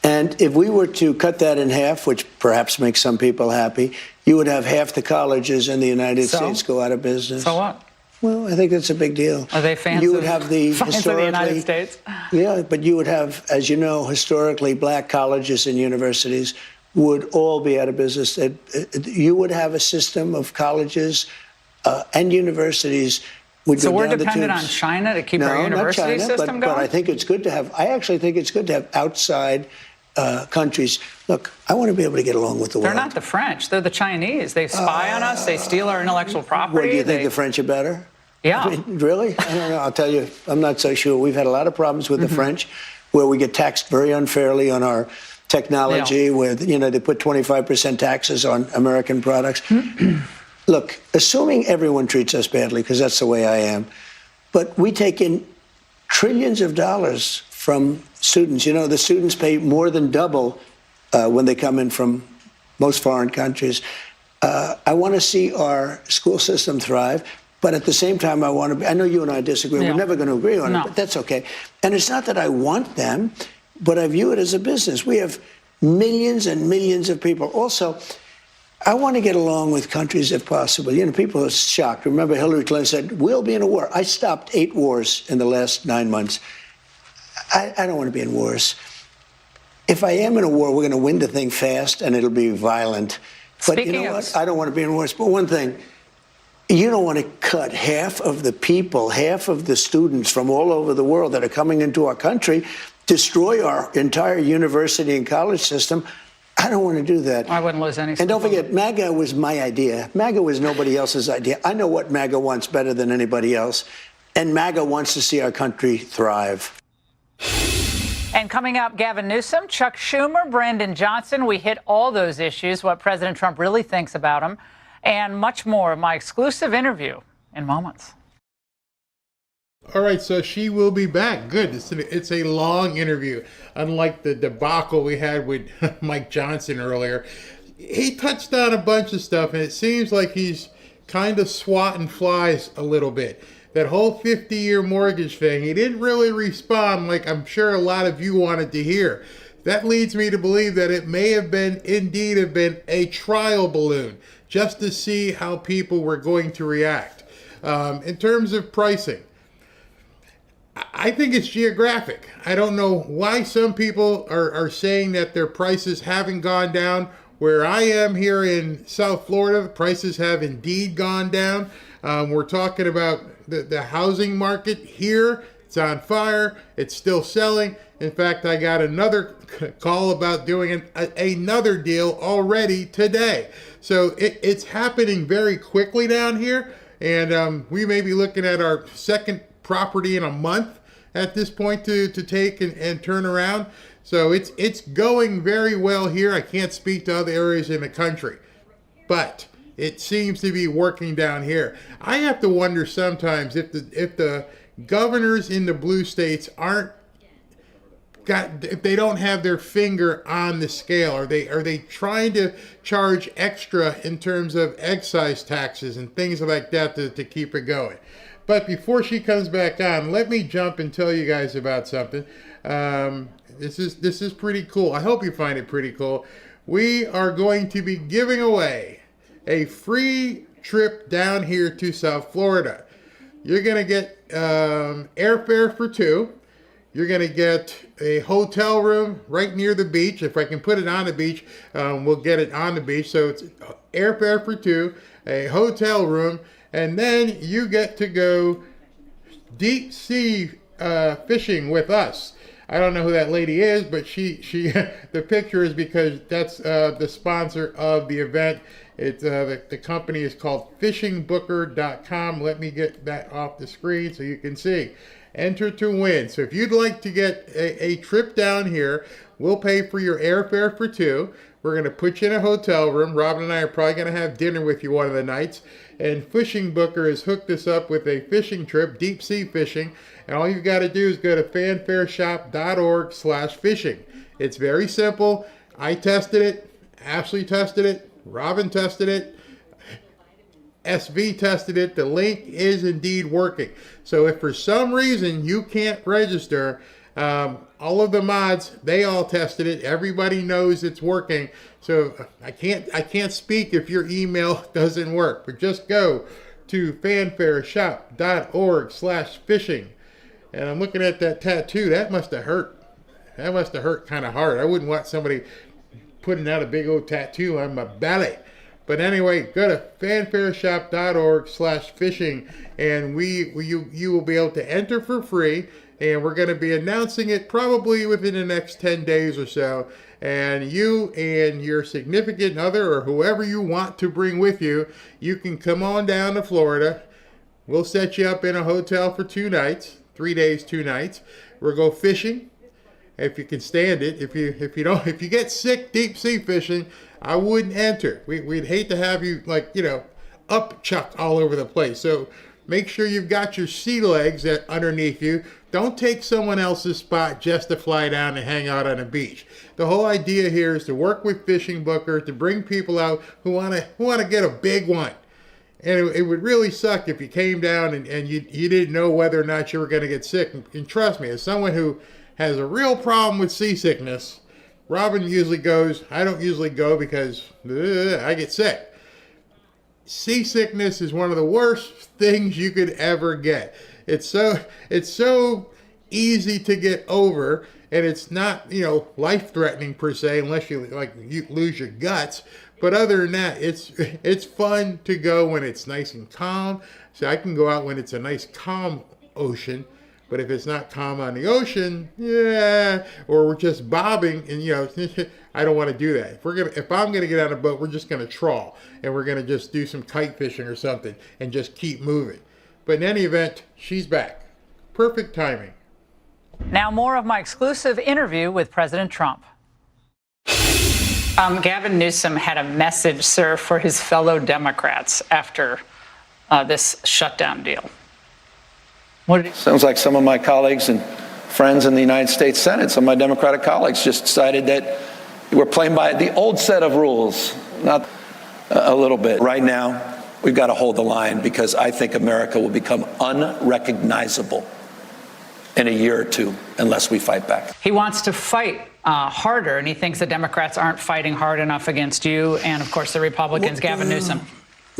And if we were to cut that in half, which perhaps makes some people happy, you would have half the colleges in the United States go out of business. So what? Well, I think that's a big deal. Are they fans You would have the of the United States? Yeah, but you would have, as you know, historically, black colleges and universities would all be out of business. You would have a system of colleges and universities would so go we're down the dependent tubes. on China to keep our university not China, system but going? I think it's good to have. I actually think it's good to have outside countries. Look, I want to be able to get along with the world. They're not the French. They're the Chinese. They spy on us. They steal our intellectual property. What, do you think the French are better? Yeah. I mean, really? I don't know. I'll tell you, I'm not so sure. We've had a lot of problems with the French, where we get taxed very unfairly on our technology, where, they put 25% taxes on American products. Look, assuming everyone treats us badly, because that's the way I am, but we take in trillions of dollars from students. The students pay more than double when they come in from most foreign countries. I want to see our school system thrive. But at the same time, I know you and I disagree. We're never going to agree on it, but that's okay. And it's not that I want them, but I view it as a business. We have millions and millions of people. Also, I want to get along with countries if possible. People are shocked. Remember, Hillary Clinton said, we'll be in a war. I stopped 8 wars in the last 9 months. I don't want to be in wars. If I am in a war, we're going to win the thing fast, and it'll be violent. But you know what? I don't want to be in wars. But one thing, you don't want to cut half of the people, half of the students from all over the world that are coming into our country, destroy our entire university and college system. I don't want to do that. I wouldn't lose any. And don't forget, MAGA was my idea. MAGA was nobody else's idea. I know what MAGA wants better than anybody else. And MAGA wants to see our country thrive. And coming up, Gavin Newsom, Chuck Schumer, Brandon Johnson. We hit all those issues, what President Trump really thinks about them, and much more. My exclusive interview in moments. All right, so she will be back. Good. It's a long interview. Unlike the debacle we had with Mike Johnson earlier, he touched on a bunch of stuff, and it seems like he's kind of swatting flies a little bit. That whole 50-year mortgage thing, he didn't really respond like I'm sure a lot of you wanted to hear. That leads me to believe that it may have been, indeed have been, a trial balloon, just to see how people were going to react. In terms of pricing, I think it's geographic. I don't know why some people are saying that their prices haven't gone down where I am here in South Florida, the prices have indeed gone down. We're talking about the housing market here. It's on fire. It's still selling. In fact, I got another call about doing another deal already today. So it's happening very quickly down here. And we may be looking at our second property in a month at this point to take and turn around. So it's going very well here. I can't speak to other areas in the country, but it seems to be working down here. I have to wonder sometimes if the governors in the blue states if they don't have their finger on the scale. Are they trying to charge extra in terms of excise taxes and things like that to keep it going? But before she comes back on, let me jump and tell you guys about something. This is pretty cool. I hope you find it pretty cool. We are going to be giving away a free trip down here to South Florida. You're going to get airfare for two. You're going to get a hotel room right near the beach. If I can put it on the beach, we'll get it on the beach. So it's airfare for two, a hotel room, and then you get to go deep sea fishing with us. I don't know who that lady is, but she the picture is because that's the sponsor of the event. It's the company is called fishingbooker.com. Let me get that off the screen so you can see. Enter to win. So if you'd like to get a trip down here, we'll pay for your airfare for two. We're going to put you in a hotel room. Robin and I are probably going to have dinner with you one of the nights. And Fishing Booker has hooked us up with a fishing trip, deep sea fishing. And all you've got to do is go to fanfareshop.org/fishing. It's very simple. I tested it. Ashley tested it. Robin tested it. SV tested it. The link is indeed working. So if for some reason you can't register, all of the mods, they all tested it. Everybody knows it's working. So I can't speak if your email doesn't work. But just go to fanfareshop.org/fishing. And I'm looking at that tattoo. That must have hurt. That must have hurt kind of hard. I wouldn't want somebody putting out a big old tattoo on my belly. But anyway, go to fanfareshop.org/fishing, and you will be able to enter for free. And we're going to be announcing it probably within the next 10 days or so. And you and your significant other or whoever you want to bring with you, you can come on down to Florida. We'll set you up in a hotel for 2 nights, 3 days, 2 nights. We'll go fishing if you can stand it. If you get sick deep sea fishing, I wouldn't enter. We'd hate to have you up chuck all over the place. So make sure you've got your sea legs underneath you. Don't take someone else's spot just to fly down and hang out on a beach. The whole idea here is to work with Fishing Booker to bring people out who want to get a big one. And it would really suck if you came down and you didn't know whether or not you were going to get sick. And trust me, as someone who has a real problem with seasickness, Robin usually goes. I don't usually go because I get sick. Seasickness is one of the worst things you could ever get. It's so easy to get over, and it's not life-threatening per se unless you lose your guts. But other than that, it's fun to go when it's nice and calm. So I can go out when it's a nice calm ocean. But if it's not calm on the ocean, or we're just bobbing, and I don't want to do that. If I'm gonna get on a boat, we're just gonna trawl, and we're gonna just do some kite fishing or something, and just keep moving. But in any event, she's back. Perfect timing. Now more of my exclusive interview with President Trump. Gavin Newsom had a message, sir, for his fellow Democrats after this shutdown deal. Sounds like some of my colleagues and friends in the United States Senate, some of my Democratic colleagues just decided that we're playing by the old set of rules, not a little bit. Right now, we've got to hold the line because I think America will become unrecognizable in a year or two unless we fight back. He wants to fight harder, and he thinks the Democrats aren't fighting hard enough against you and, of course, the Republicans. Gavin Newsom.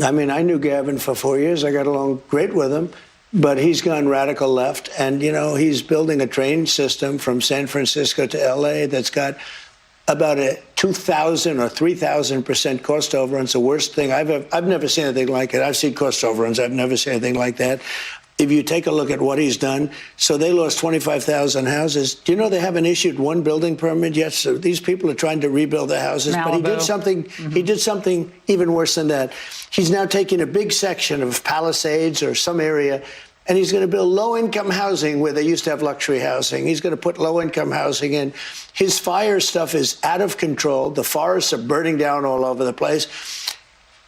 I mean, I knew Gavin for 4 years. I got along great with him. But he's gone radical left, and he's building a train system from San Francisco to L.A. that's got about a 2,000 or 3,000% cost overrun. It's the worst thing I've never seen anything like it. I've seen cost overruns. I've never seen anything like that. If you take a look at what he's done, so they lost 25,000 houses. Do you know they haven't issued one building permit yet? So these people are trying to rebuild their houses. Malibu. But he did something. He did something even worse than that. He's now taking a big section of Palisades or some area, and he's going to build low-income housing where they used to have luxury housing. He's going to put low-income housing in. His fire stuff is out of control. The forests are burning down all over the place.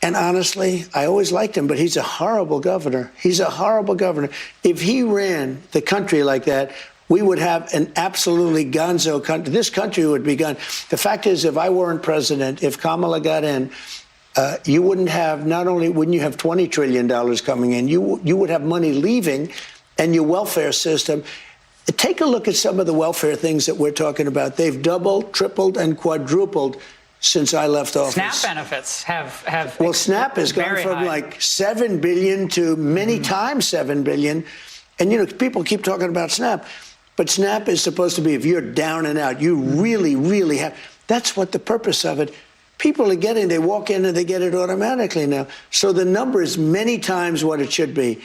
And honestly, I always liked him, but he's a horrible governor. He's a horrible governor. If he ran the country like that, we would have an absolutely gonzo country. This country would be gone. The fact is, if I weren't president, if Kamala got in, you wouldn't have, not only wouldn't you have $20 trillion coming in, you would have money leaving, and your welfare system. Take a look at some of the welfare things that we're talking about. They've doubled, tripled, and quadrupled since I left office. SNAP benefits have well, SNAP has gone from like $7 billion to many times $7 billion. And, you know, people keep talking about SNAP. But SNAP is supposed to be if you're down and out, you really, really have. That's what the purpose of it. People are getting, they walk in and they get it automatically now. So the number is many times what it should be.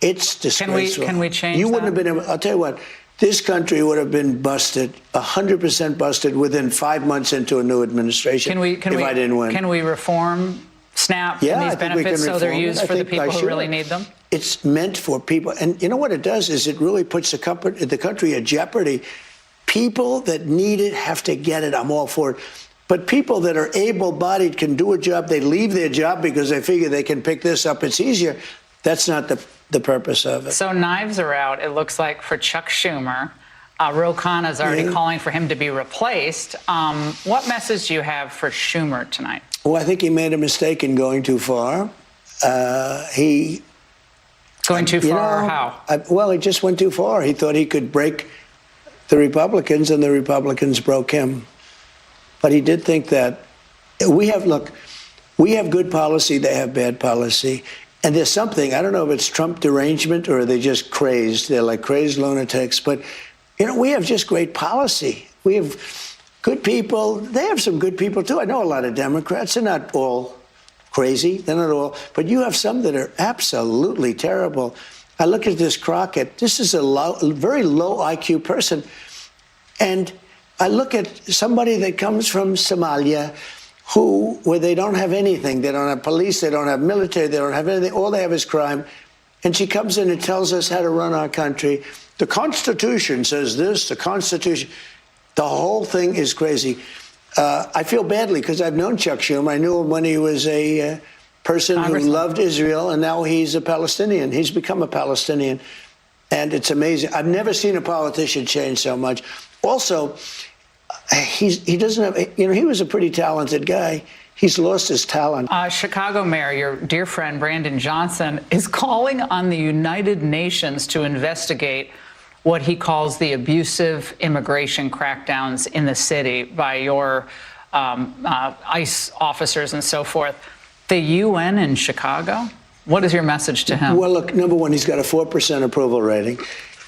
It's disgraceful. Can we change You wouldn't that? have been able, I'll tell you what, this country would have been busted, 100% busted within 5 months into a new administration I didn't win. Can we reform SNAP Yeah, and these I think we benefits can so they're reform it. used I for the think people I who should. really need them? It's meant for people. And you know what it does is it really puts the country at jeopardy. People that need it have to get it. I'm all for it. But people that are able-bodied can do a job. They leave their job because they figure they can pick this up. It's easier. That's not the purpose of it. So knives are out, it looks like, for Chuck Schumer. Ro Khanna is already calling for him to be replaced. What message do you have for Schumer tonight? Well, I think he made a mistake in going too far. Going too far or how? Well, he just went too far. He thought he could break the Republicans, and the Republicans broke him. But he did think that we have good policy, they have bad policy. And there's something, I don't know if it's Trump derangement or are they just crazed. They're like crazed lunatics. But, you know, we have just great policy. We have good people. They have some good people, too. I know a lot of Democrats. They're not all crazy. They're not all. But you have some that are absolutely terrible. I look at this Crockett. This is a very low IQ person. And I look at somebody that comes from Somalia where they don't have anything. They don't have police. They don't have military. They don't have anything. All they have is crime. And she comes in and tells us how to run our country. The Constitution says this, the Constitution. The whole thing is crazy. I feel badly because I've known Chuck Schumer. I knew him when he was a person who loved Israel, and now he's a Palestinian. He's become a Palestinian. And it's amazing. I've never seen a politician change so much. Also, he doesn't have, you know, he was a pretty talented guy. He's lost his talent. Chicago Mayor, your dear friend Brandon Johnson, is calling on the United Nations to investigate what he calls the abusive immigration crackdowns in the city by your ICE officers and so forth. The UN in Chicago? What is your message to him? Well, look, number one, he's got a 4% approval rating.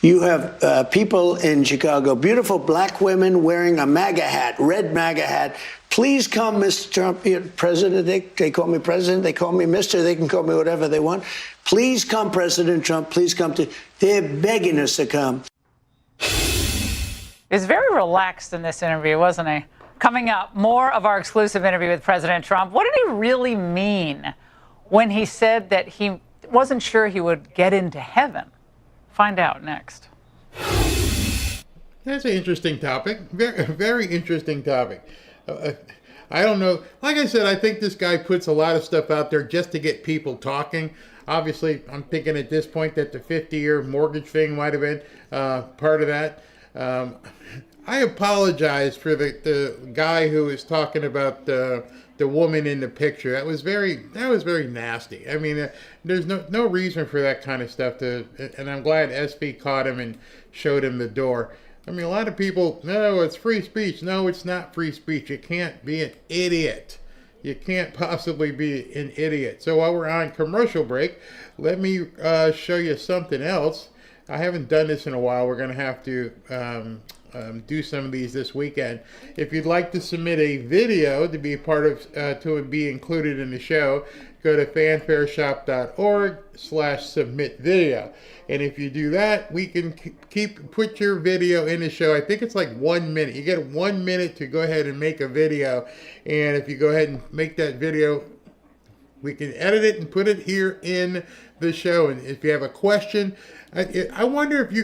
You have people in Chicago, beautiful black women wearing a MAGA hat, red MAGA hat. Please come, Mr. Trump, President. They call me President. They call me Mr. They can call me whatever they want. Please come, President Trump. Please come to. They're begging us to come. He's very relaxed in this interview, wasn't he? Coming up, more of our exclusive interview with President Trump. What did he really mean when he said that he wasn't sure he would get into heaven? Find out next. That's an interesting topic. Very, very interesting topic. I don't know. Like I said, I think this guy puts a lot of stuff out there just to get people talking. Obviously, I'm thinking at this point that the 50-year mortgage thing might have been part of that. I apologize for the guy who was talking about the woman in the picture. That was very nasty. I mean, there's no reason for that kind of stuff and I'm glad SV caught him and showed him the door. I mean, a lot of people, no, it's free speech. No, it's not free speech. You can't be an idiot. You can't possibly be an idiot. So while we're on commercial break, let me show you something else. I haven't done this in a while. We're going to have to do some of these this weekend. If you'd like to submit a video to be part of, to be included in the show, go to fanfareshop.org/submit video. And if you do that, we can put your video in the show. I think it's like 1 minute. You get 1 minute to go ahead and make a video. And if you go ahead and make that video, we can edit it and put it here in the show. And if you have a question, I wonder if do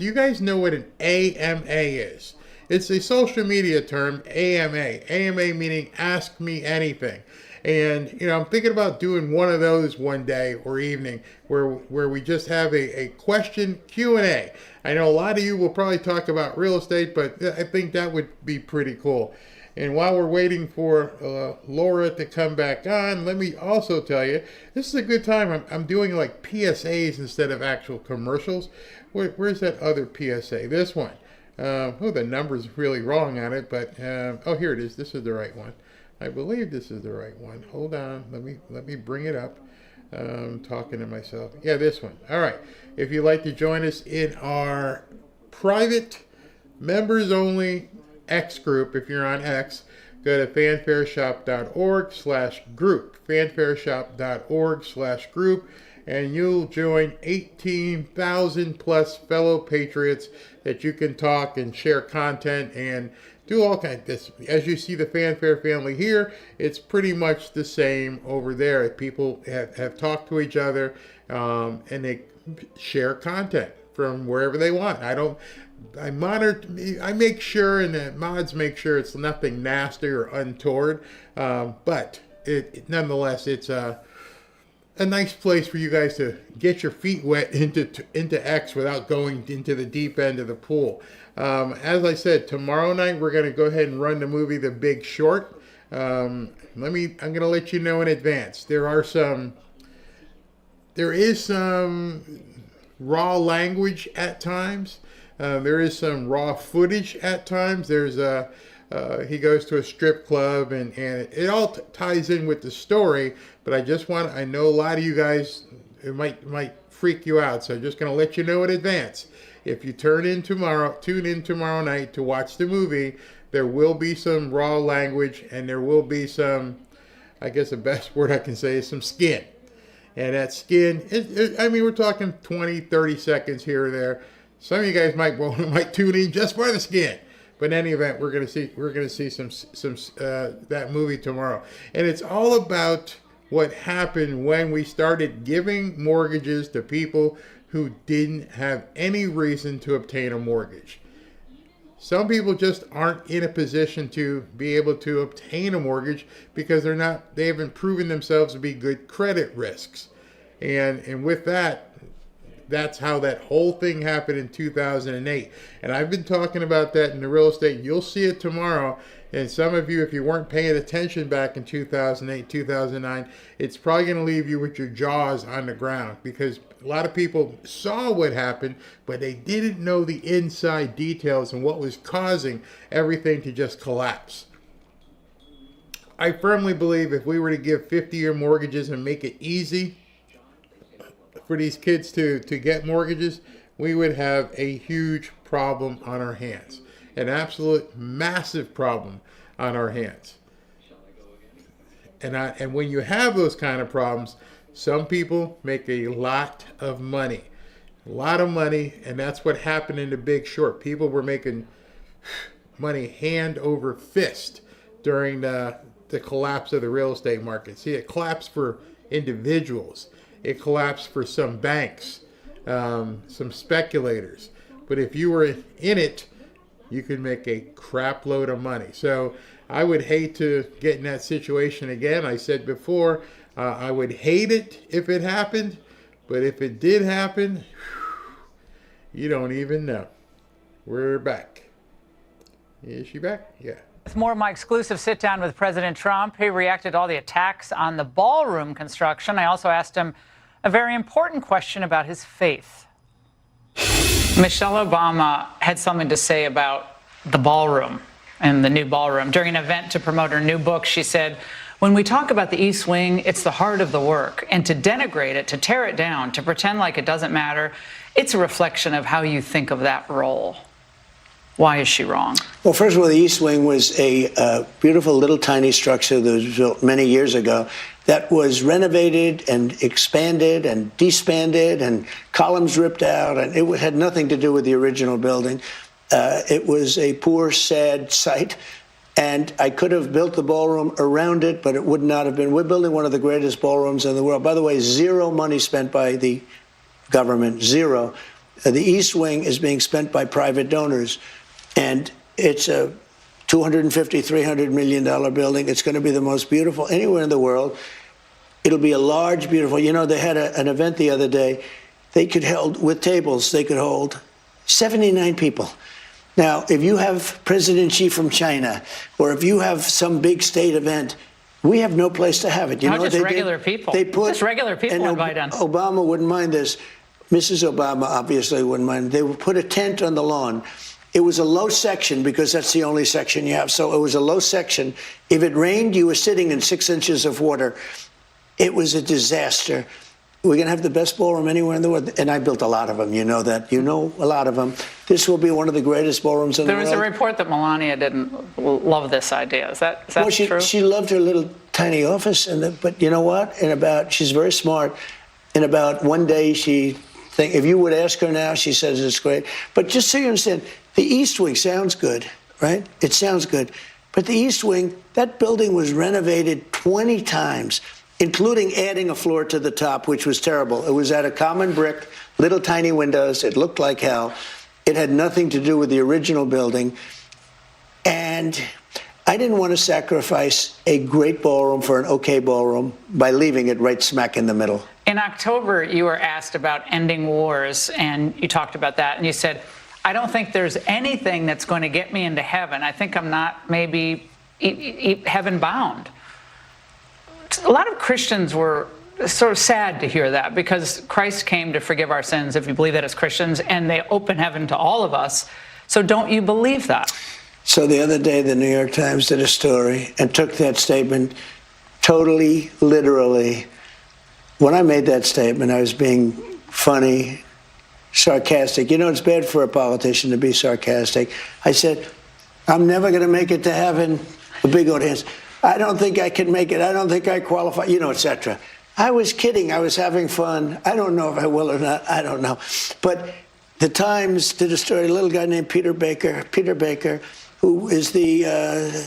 you guys know what an AMA is? It's a social media term, AMA. AMA meaning Ask Me Anything. And, I'm thinking about doing one of those one day or evening where we just have a question Q&A. I know a lot of you will probably talk about real estate, but I think that would be pretty cool. And while we're waiting for Laura to come back on, let me also tell you, this is a good time. I'm doing like PSAs instead of actual commercials. Where's that other PSA? This one. The number's really wrong on it, but oh, here it is. This is the right one. I believe this is the right one. Hold on. Let me bring it up. I'm talking to myself. Yeah, this one. All right. If you'd like to join us in our private members only X group, if you're on X, go to fanfareshop.org/group, fanfareshop.org/group, and you'll join 18,000 plus fellow patriots that you can talk and share content and do all kinds of this. As you see the Fanfare family here, it's pretty much the same over there. People have talked to each other and they share content from wherever they want. I make sure, and the mods make sure it's nothing nasty or untoward, but nonetheless, it's a nice place for you guys to get your feet wet into X without going into the deep end of the pool. As I said, tomorrow night we're going to go ahead and run the movie The Big Short. I'm going to let you know in advance. There is some raw language at times. There is some raw footage at times. There's he goes to a strip club, and it all ties in with the story. But I know a lot of you guys, it might freak you out. So I'm just going to let you know in advance. If you tune in tomorrow night to watch the movie, there will be some raw language, and there will be some, I guess the best word I can say is some skin. And that skin, we're talking 20, 30 seconds here or there. Some of you guys might tune in just for the skin. But in any event, we're gonna see some that movie tomorrow, and it's all about what happened when we started giving mortgages to people who didn't have any reason to obtain a mortgage. Some people just aren't in a position to be able to obtain a mortgage because they haven't proven themselves to be good credit risks. And with that, that's how that whole thing happened in 2008. And I've been talking about that in the real estate. You'll see it tomorrow. And some of you, if you weren't paying attention back in 2008, 2009, it's probably going to leave you with your jaws on the ground, because a lot of people saw what happened, but they didn't know the inside details and what was causing everything to just collapse. I firmly believe if we were to give 50-year mortgages and make it easy for these kids to get mortgages, we would have a huge problem on our hands. An absolute massive problem on our hands. And when you have those kind of problems, some people make a lot of money. And that's what happened in The Big Short. People were making money hand over fist during the collapse of the real estate market. See, it collapsed for individuals. It collapsed for some banks, some speculators. But if you were in it, you could make a crap load of money. So I would hate to get in that situation again. I said before, I would hate it if it happened. But if it did happen, you don't even know. We're back. Is she back? Yeah. With more of my exclusive sit-down with President Trump, he reacted to all the attacks on the ballroom construction. I also asked him a very important question about his faith. Michelle Obama had something to say about the ballroom and the new ballroom. During an event to promote her new book, she said, "When we talk about the East Wing, it's the heart of the work. And to denigrate it, to tear it down, to pretend like it doesn't matter, it's a reflection of how you think of that role." Why is she wrong? Well, first of all, the East Wing was a beautiful little tiny structure that was built many years ago that was renovated and expanded and disbanded and columns ripped out, and it had nothing to do with the original building. It was a poor, sad sight, and I could have built the ballroom around it, but it would not have been. We're building one of the greatest ballrooms in the world. By the way, zero money spent by the government, zero. The East Wing is being spent by private donors. And it's a $250, $300 million building. It's going to be the most beautiful anywhere in the world. It'll be a large, beautiful, they had an event the other day. They could hold, with tables, they could hold 79 people. Now, if you have President Xi from China, or if you have some big state event, we have no place to have it. Not just regular people. Just regular people invite in. Obama wouldn't mind this. Mrs. Obama obviously wouldn't mind. They would put a tent on the lawn. It was a low section because that's the only section you have. So it was a low section. If it rained, you were sitting in 6 inches of water. It was a disaster. We're going to have the best ballroom anywhere in the world. And I built a lot of them. You know that. You know a lot of them. This will be one of the greatest ballrooms in the world. There was a report that Melania didn't love this idea. Is that true? She loved her little tiny office. But you know what? She's very smart. In about one day, if you would ask her now, she says it's great. But just so you understand, the East Wing sounds good, right? It sounds good. But the East Wing, that building was renovated 20 times, including adding a floor to the top, which was terrible. It was out of common brick, little tiny windows. It looked like hell. It had nothing to do with the original building. And I didn't want to sacrifice a great ballroom for an okay ballroom by leaving it right smack in the middle. In October, you were asked about ending wars, and you talked about that, and you said, I don't think there's anything that's going to get me into heaven. I think I'm not maybe heaven bound. A lot of Christians were sort of sad to hear that because Christ came to forgive our sins, if you believe that as Christians, and they open heaven to all of us. So don't you believe that? So the other day, the New York Times did a story and took that statement totally, literally. When I made that statement, I was being funny, sarcastic. It's bad for a politician to be sarcastic. I said, I'm never going to make it to heaven. A big audience. I don't think I can make it. I don't think I qualify, etc. I was kidding. I was having fun. I don't know if I will or not. I don't know. But the Times did a story, a little guy named Peter Baker, who is the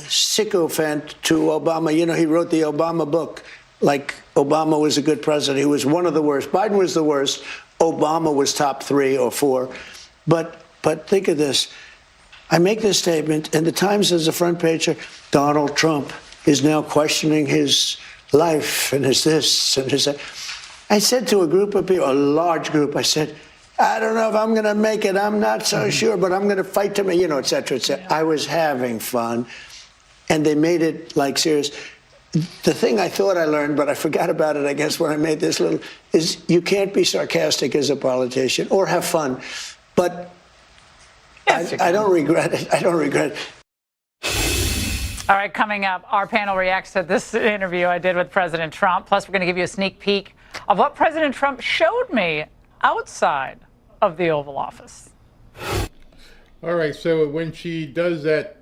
sycophant to Obama. He wrote the Obama book, like Obama was a good president. He was one of the worst. Biden was the worst. Obama was top 3 or 4. But think of this. I make this statement, and the Times has a front page. Donald Trump is now questioning his life and his this and his that. I said to a group of people, a large group, I said, I don't know if I'm going to make it. I'm not so sure, but I'm going to fight to me, et cetera, et cetera. I was having fun, and they made it like serious. The thing I thought I learned, but I forgot about it, I guess, when I made this little, is you can't be sarcastic as a politician or have fun. But yes, I don't regret it. I don't regret it. All right, coming up, our panel reacts to this interview I did with President Trump. Plus, we're going to give you a sneak peek of what President Trump showed me outside of the Oval Office. All right, so when she does that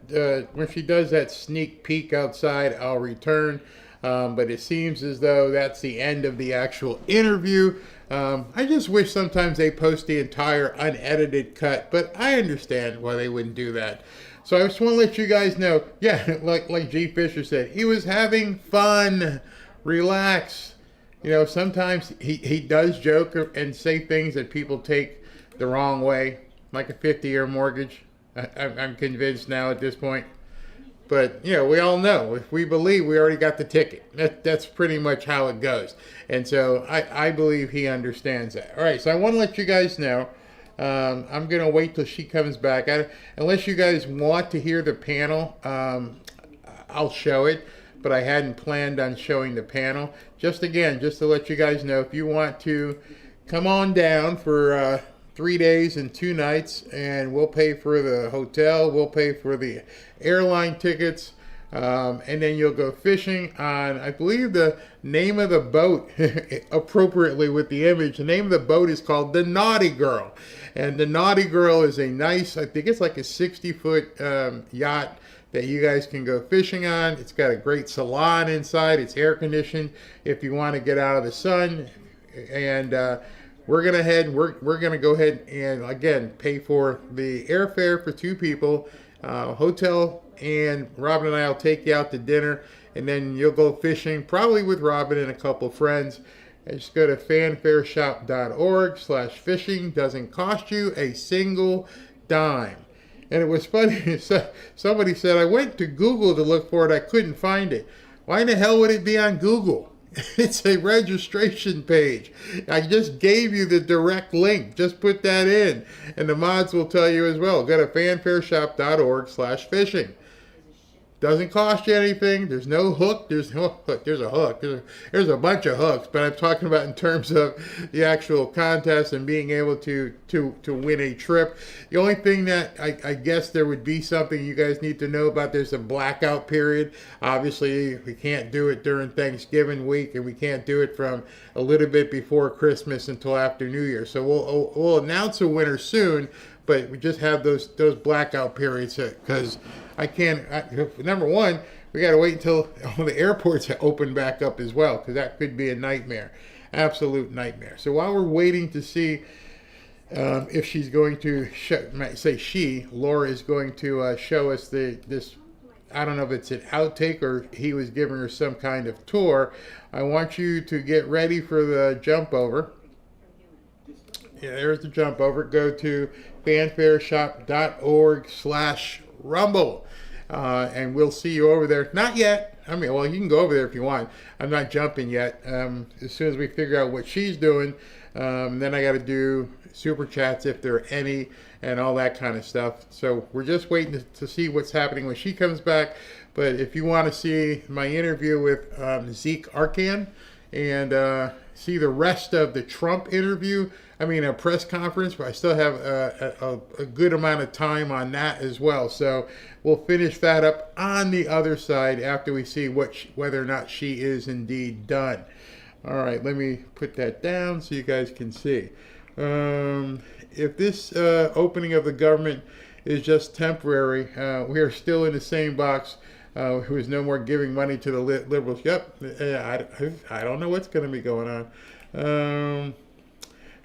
sneak peek outside, I'll return. But it seems as though that's the end of the actual interview. I just wish sometimes they post the entire unedited cut, but I understand why they wouldn't do that. So I just want to let you guys know, yeah, like G. Fisher said, he was having fun. Relax. Sometimes he does joke and say things that people take the wrong way, like a 50-year mortgage. I'm convinced now at this point. But, we all know, if we believe, we already got the ticket. That's pretty much how it goes. And so I believe he understands that. All right, so I want to let you guys know. I'm going to wait till she comes back. Unless you guys want to hear the panel, I'll show it. But I hadn't planned on showing the panel. Just to let you guys know, if you want to come on down for 3 days and 2 nights, and we'll pay for the hotel, we'll pay for the airline tickets. And then you'll go fishing on, I believe the name of the boat, appropriately with the image, the name of the boat is called the Naughty Girl. And the Naughty Girl is a nice, I think it's like a 60-foot yacht that you guys can go fishing on. It's got a great salon inside. It's air conditioned if you want to get out of the sun. And we're gonna go ahead and again pay for the airfare for 2 people, hotel, and Robin and I will take you out to dinner, and then you'll go fishing probably with Robin and a couple friends. And just go to fanfareshop.org/fishing. Doesn't cost you a single dime. And it was funny, somebody said, I went to Google to look for it, I couldn't find it. Why in the hell would it be on Google? It's a registration page. I just gave you the direct link. Just put that in. And the mods will tell you as well. Go to fanfareshop.org/fishing. Doesn't cost you anything. There's no hook. There's a hook. There's a bunch of hooks, but I'm talking about in terms of the actual contest and being able to win a trip. The only thing that I guess there would be something you guys need to know about, there's a blackout period. Obviously, we can't do it during Thanksgiving week, and we can't do it from a little bit before Christmas until after New Year. So we'll announce a winner soon, but we just have those blackout periods because I can't. Number one, we got to wait until all the airports open back up as well, because that could be a nightmare, absolute nightmare. So while we're waiting to see if she's going to Laura is going to show us this. I don't know if it's an outtake or he was giving her some kind of tour. I want you to get ready for the jump over. Yeah, there's the jump over. Go to fanfareshop.org/rumble. And we'll see you over there. Not yet. I mean, well, you can go over there if you want. I'm not jumping yet. As soon as we figure out what she's doing, then I got to do super chats if there are any and all that kind of stuff. So we're just waiting to see what's happening when she comes back. But if you want to see my interview with Zeke Arkan and see the rest of the Trump interview, a press conference, but I still have a good amount of time on that as well. So we'll finish that up on the other side after we see whether or not she is indeed done. All right, let me put that down so you guys can see. If this opening of the government is just temporary, we are still in the same box. Who is no more giving money to the liberals. Yep, I don't know what's going to be going on.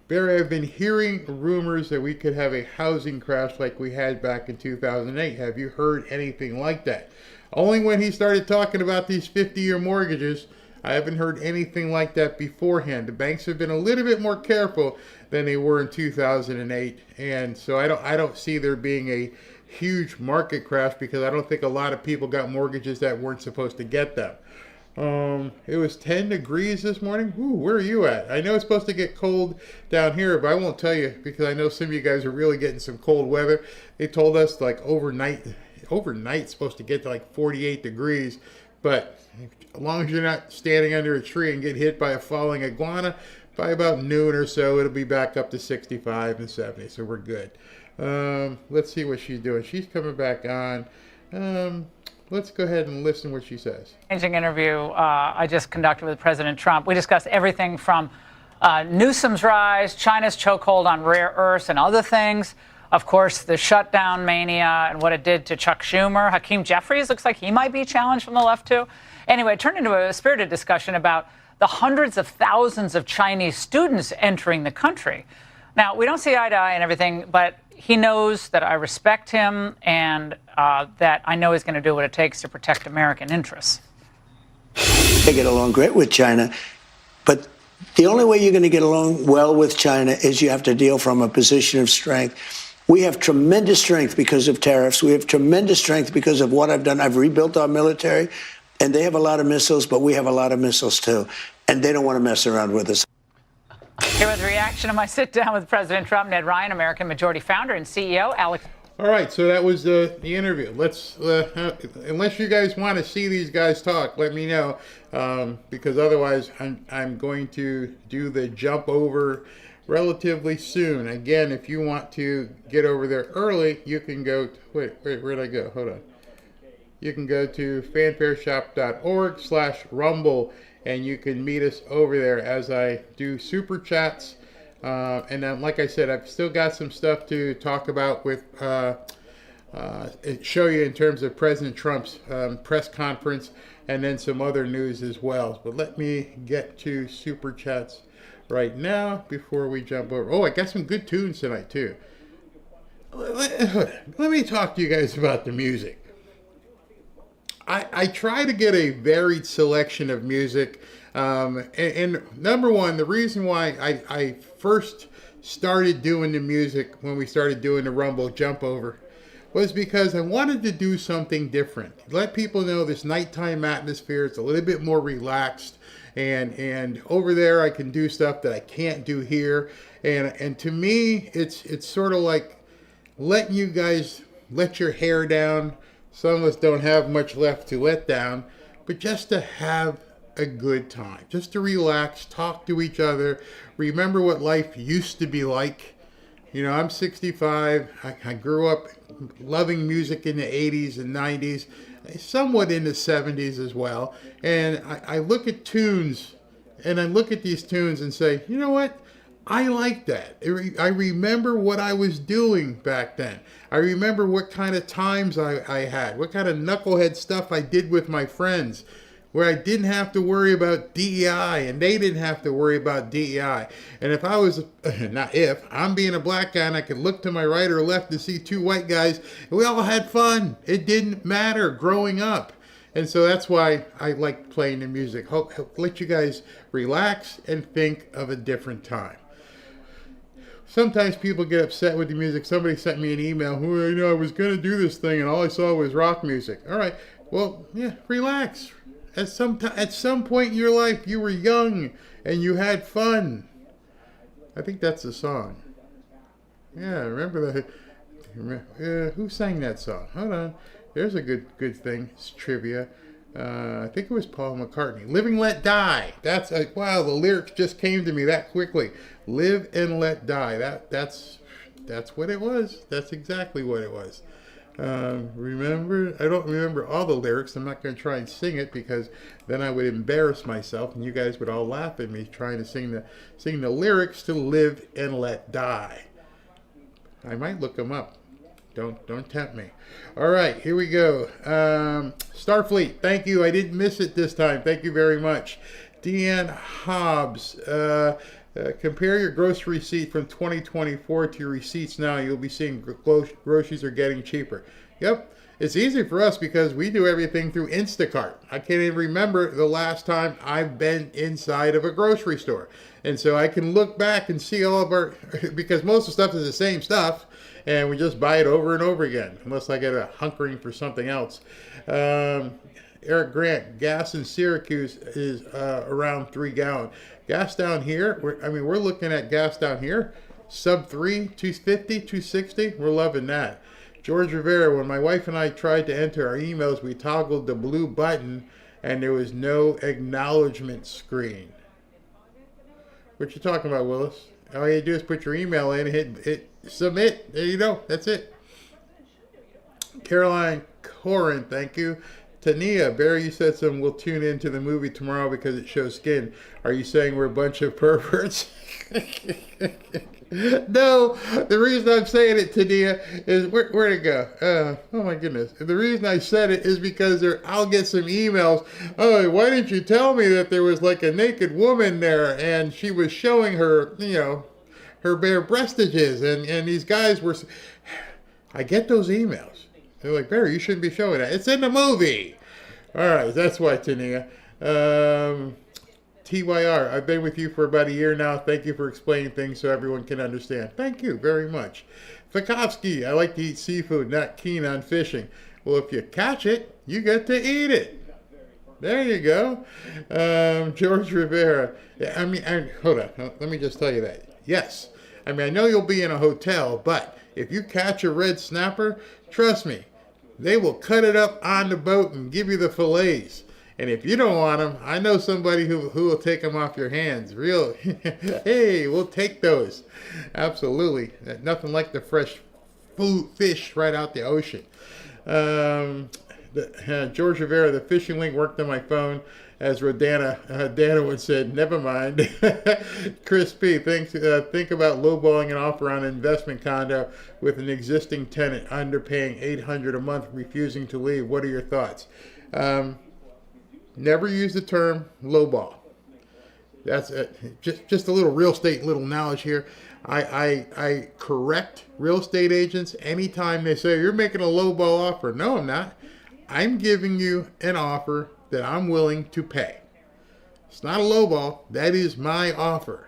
Barry, I've been hearing rumors that we could have a housing crash like we had back in 2008. Have you heard anything like that? Only when he started talking about these 50-year mortgages. I haven't heard anything like that beforehand. The banks have been a little bit more careful than they were in 2008, and so I don't see there being a huge market crash because I don't think a lot of people got mortgages that weren't supposed to get them. It was 10 degrees this morning. Ooh, where are you at? I know it's supposed to get cold down here, but I won't tell you because I know some of you guys are really getting some cold weather. They told us like overnight's supposed to get to like 48 degrees, but as long as you're not standing under a tree and get hit by a falling iguana, by about noon or so, it'll be back up to 65 and 70, so we're good. Let's see what she's doing. She's coming back on. Let's go ahead and listen what she says. Amazing interview I just conducted with President Trump. We discussed everything from Newsom's rise, China's chokehold on rare earths and other things. Of course, the shutdown mania and what it did to Chuck Schumer. Hakeem Jeffries looks like he might be challenged from the left, too. Anyway, it turned into a spirited discussion about the hundreds of thousands of Chinese students entering the country. Now, we don't see eye to eye and everything, but he knows that I respect him and that I know he's going to do what it takes to protect American interests. They get along great with China, but the only way you're going to get along well with China is you have to deal from a position of strength. We have tremendous strength because of tariffs. We have tremendous strength because of what I've done. I've rebuilt our military, and they have a lot of missiles, but we have a lot of missiles too, and they don't want to mess around with us. Here with the reaction of my sit-down with President Trump, Ned Ryan, American Majority founder and CEO, Alex. All right, so that was the interview. Let's, unless you guys want to see these guys talk, let me know, because otherwise I'm going to do the jump over relatively soon. Again, if you want to get over there early, you can go. Wait, where'd I go? Hold on. you can go to fanfareshop.org/rumble, and you can meet us over there as I do super chats. And then, like I said, I've still got some stuff to talk about with show you in terms of President Trump's press conference, and then some other news as well. But let me get to super chats right now before we jump over. Oh, I got some good tunes tonight too. Let me talk to you guys about the music. I try to get a varied selection of music. And number one, the reason why I first started doing the music when we started doing the Rumble Jump Over was because I wanted to do something different. Let people know this nighttime atmosphere. It's a little bit more relaxed. And over there I can do stuff that I can't do here. And to me, it's sort of like letting you guys let your hair down. Some of us don't have much left to let down, but just to have a good time, just to relax, talk to each other, remember what life used to be like. You know, I'm 65. I grew up loving music in the 80s and 90s, somewhat in the 70s as well. And I look at tunes, and I look at these tunes and say, you know what? I like that. I remember what I was doing back then. I remember what kind of times I had, what kind of knucklehead stuff I did with my friends, where I didn't have to worry about DEI and they didn't have to worry about DEI. And if I was, not if, I'm being a black guy and I could look to my right or left and see two white guys, and we all had fun. It didn't matter growing up. And so that's why I like playing the music. Hope let you guys relax and think of a different time. Sometimes people get upset with the music. Somebody sent me an email, well, you know, I was going to do this thing and all I saw was rock music. All right, well, yeah, relax. At some point in your life, you were young and you had fun. I think that's the song. Yeah, remember that? Who sang that song? Hold on. There's a good thing. It's trivia. I think it was Paul McCartney. Live and Let Die. That's wow. The lyrics just came to me that quickly. Live and Let Die. That's what it was. That's exactly what it was. Remember? I don't remember all the lyrics. I'm not going to try and sing it because then I would embarrass myself, and you guys would all laugh at me trying to sing the lyrics to Live and Let Die. I might look them up. Don't tempt me. All right, here we go. Starfleet, thank you. I didn't miss it this time. Thank you very much. Deanne Hobbs, compare your grocery receipt from 2024 to your receipts now. You'll be seeing groceries are getting cheaper. Yep, it's easy for us because we do everything through Instacart. I can't even remember the last time I've been inside of a grocery store. And so I can look back and see all of our, because most of the stuff is the same stuff, and we just buy it over and over again, unless I get a hunkering for something else. Eric Grant, gas in Syracuse is around 3 gallon. Gas down here, we're looking at gas down here, sub 3, 250, 260. We're loving that. George Rivera, when my wife and I tried to enter our emails, we toggled the blue button and there was no acknowledgement screen. What you talking about, Willis? All you do is put your email in, hit submit. There you go. That's it. Caroline Corin, thank you. Tania, Barry, you said we'll tune into the movie tomorrow because it shows skin. Are you saying we're a bunch of perverts? No, the reason I'm saying it, Tania, is where'd it go? Oh my goodness. The reason I said it is because I'll get some emails. Oh, why didn't you tell me that there was like a naked woman there and she was showing her, her bare breastages and these guys were... I get those emails. They're like, Barry, you shouldn't be showing that. It's in the movie. All right, that's why, Tania. TYR, I've been with you for about a year now. Thank you for explaining things so everyone can understand. Thank you very much. Fakovsky, I like to eat seafood, not keen on fishing. Well, if you catch it, you get to eat it. There you go. George Rivera. Hold on. Let me just tell you that. Yes. I know you'll be in a hotel, but if you catch a red snapper, trust me, they will cut it up on the boat and give you the fillets. And if you don't want them, I know somebody who will take them off your hands. Real, hey, we'll take those. Absolutely. Nothing like the fresh fish right out the ocean. George Rivera, the phishing link worked on my phone, as Dana would said, never mind. Chris P, think about lowballing an offer on an investment condo with an existing tenant underpaying $800 a month, refusing to leave. What are your thoughts? Never use the term lowball. That's just a little real estate, little knowledge here. I correct real estate agents anytime they say, you're making a lowball offer. No, I'm not. I'm giving you an offer that I'm willing to pay. It's not a lowball. That is my offer.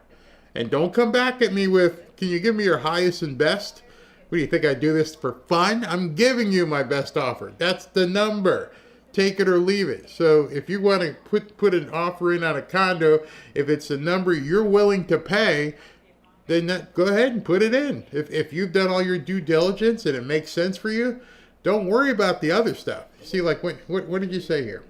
And don't come back at me with, can you give me your highest and best? What do you think, I do this for fun? I'm giving you my best offer. That's the number. Take it or leave it. So if you want to put an offer in on a condo, if it's a number you're willing to pay, then go ahead and put it in. If you've done all your due diligence and it makes sense for you, don't worry about the other stuff. See, like what did you say here?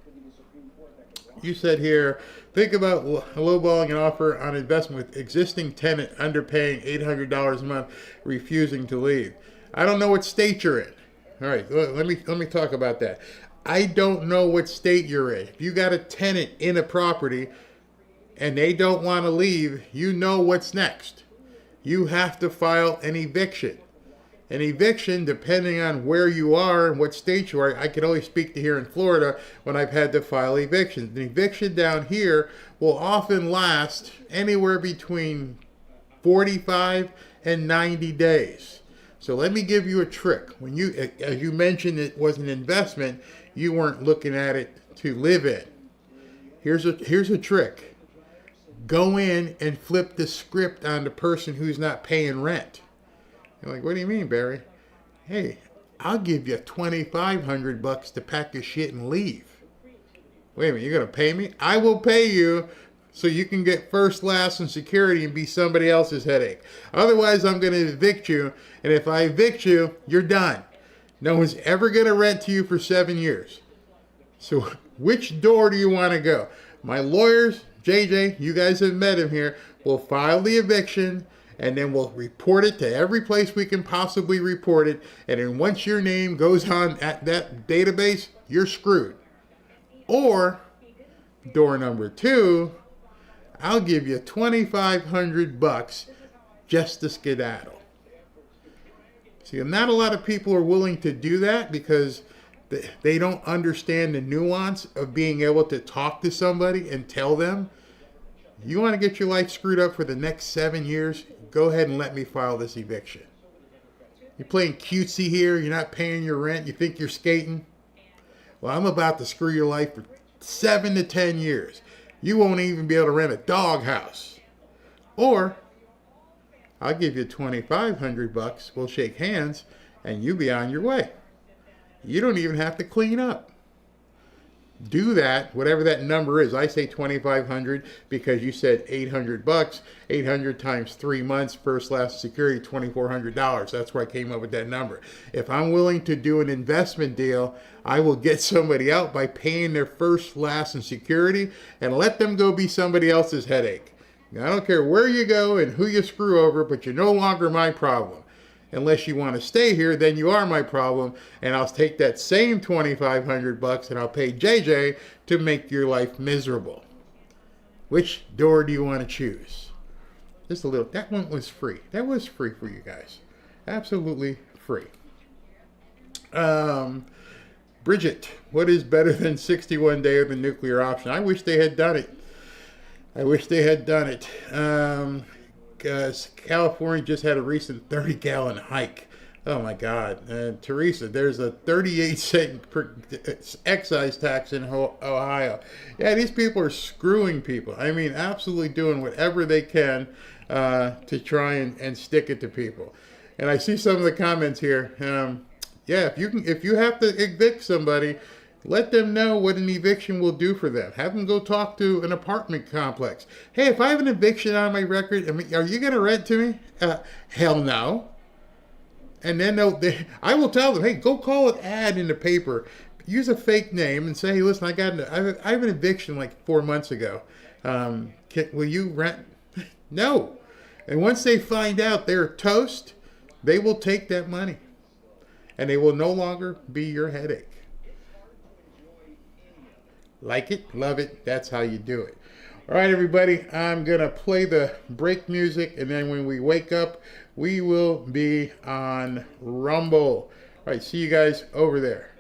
You said here, think about lowballing an offer on investment with existing tenant underpaying $800 a month, refusing to leave. I don't know what state you're in. All right, let me talk about that. I don't know what state you're in. If you got a tenant in a property and they don't want to leave, you know what's next. You have to file an eviction. An eviction, depending on where you are and what state you are, I can only speak to here in Florida when I've had to file evictions. An eviction down here will often last anywhere between 45 and 90 days. So let me give you a trick. When as you mentioned, it was an investment, you weren't looking at it to live in. Here's a trick. Go in and flip the script on the person who's not paying rent. You're like, what do you mean, Barry? Hey, I'll give you $2,500 to pack your shit and leave. Wait a minute, you're gonna pay me? I will pay you so you can get first, last, and security and be somebody else's headache. Otherwise, I'm gonna evict you, and if I evict you, you're done. No one's ever gonna rent to you for 7 years. So which door do you wanna go? My lawyers, JJ, you guys have met him here, will file the eviction, and then we'll report it to every place we can possibly report it. And then once your name goes on at that database, you're screwed. Or, door number 2, I'll give you $2,500 just to skedaddle. See, not a lot of people are willing to do that because they don't understand the nuance of being able to talk to somebody and tell them, you want to get your life screwed up for the next 7 years? Go ahead and let me file this eviction. You're playing cutesy here. You're not paying your rent. You think you're skating? Well, I'm about to screw your life for 7 to 10 years. You won't even be able to rent a doghouse. Or, I'll give you $2,500. We'll shake hands, and you be on your way. You don't even have to clean up. Do that, whatever that number is. I say $2,500 because you said $800. 800 times 3 months, first, last, security, $2,400. That's where I came up with that number. If I'm willing to do an investment deal, I will get somebody out by paying their first, last, and security and let them go be somebody else's headache. Now, I don't care where you go and who you screw over, but you're no longer my problem. Unless you want to stay here, then you are my problem, and I'll take that same $2,500 and I'll pay JJ to make your life miserable. Which door do you want to choose? Just a little. That one was free. That was free for you guys. Absolutely free. Bridget, what is better than 61 day of the nuclear option? I wish they had done it. California just had a recent 30-gallon hike. Oh my God. Teresa, there's a 38-cent excise tax in Ohio. Yeah, these people are screwing people. I mean, absolutely doing whatever they can to try and stick it to people. And I see some of the comments here. Yeah, if you have to evict somebody, let them know what an eviction will do for them. Have them go talk to an apartment complex. Hey, if I have an eviction on my record, are you going to rent to me? Hell no. And then I will tell them, hey, go call an ad in the paper. Use a fake name and say, hey, listen, I have an eviction like 4 months ago. Will you rent? No. And once they find out they're toast, they will take that money. And they will no longer be your headache. Like it, love it, that's how you do it. All right, everybody, I'm going to play the break music, and then when we wake up, we will be on Rumble. All right, see you guys over there.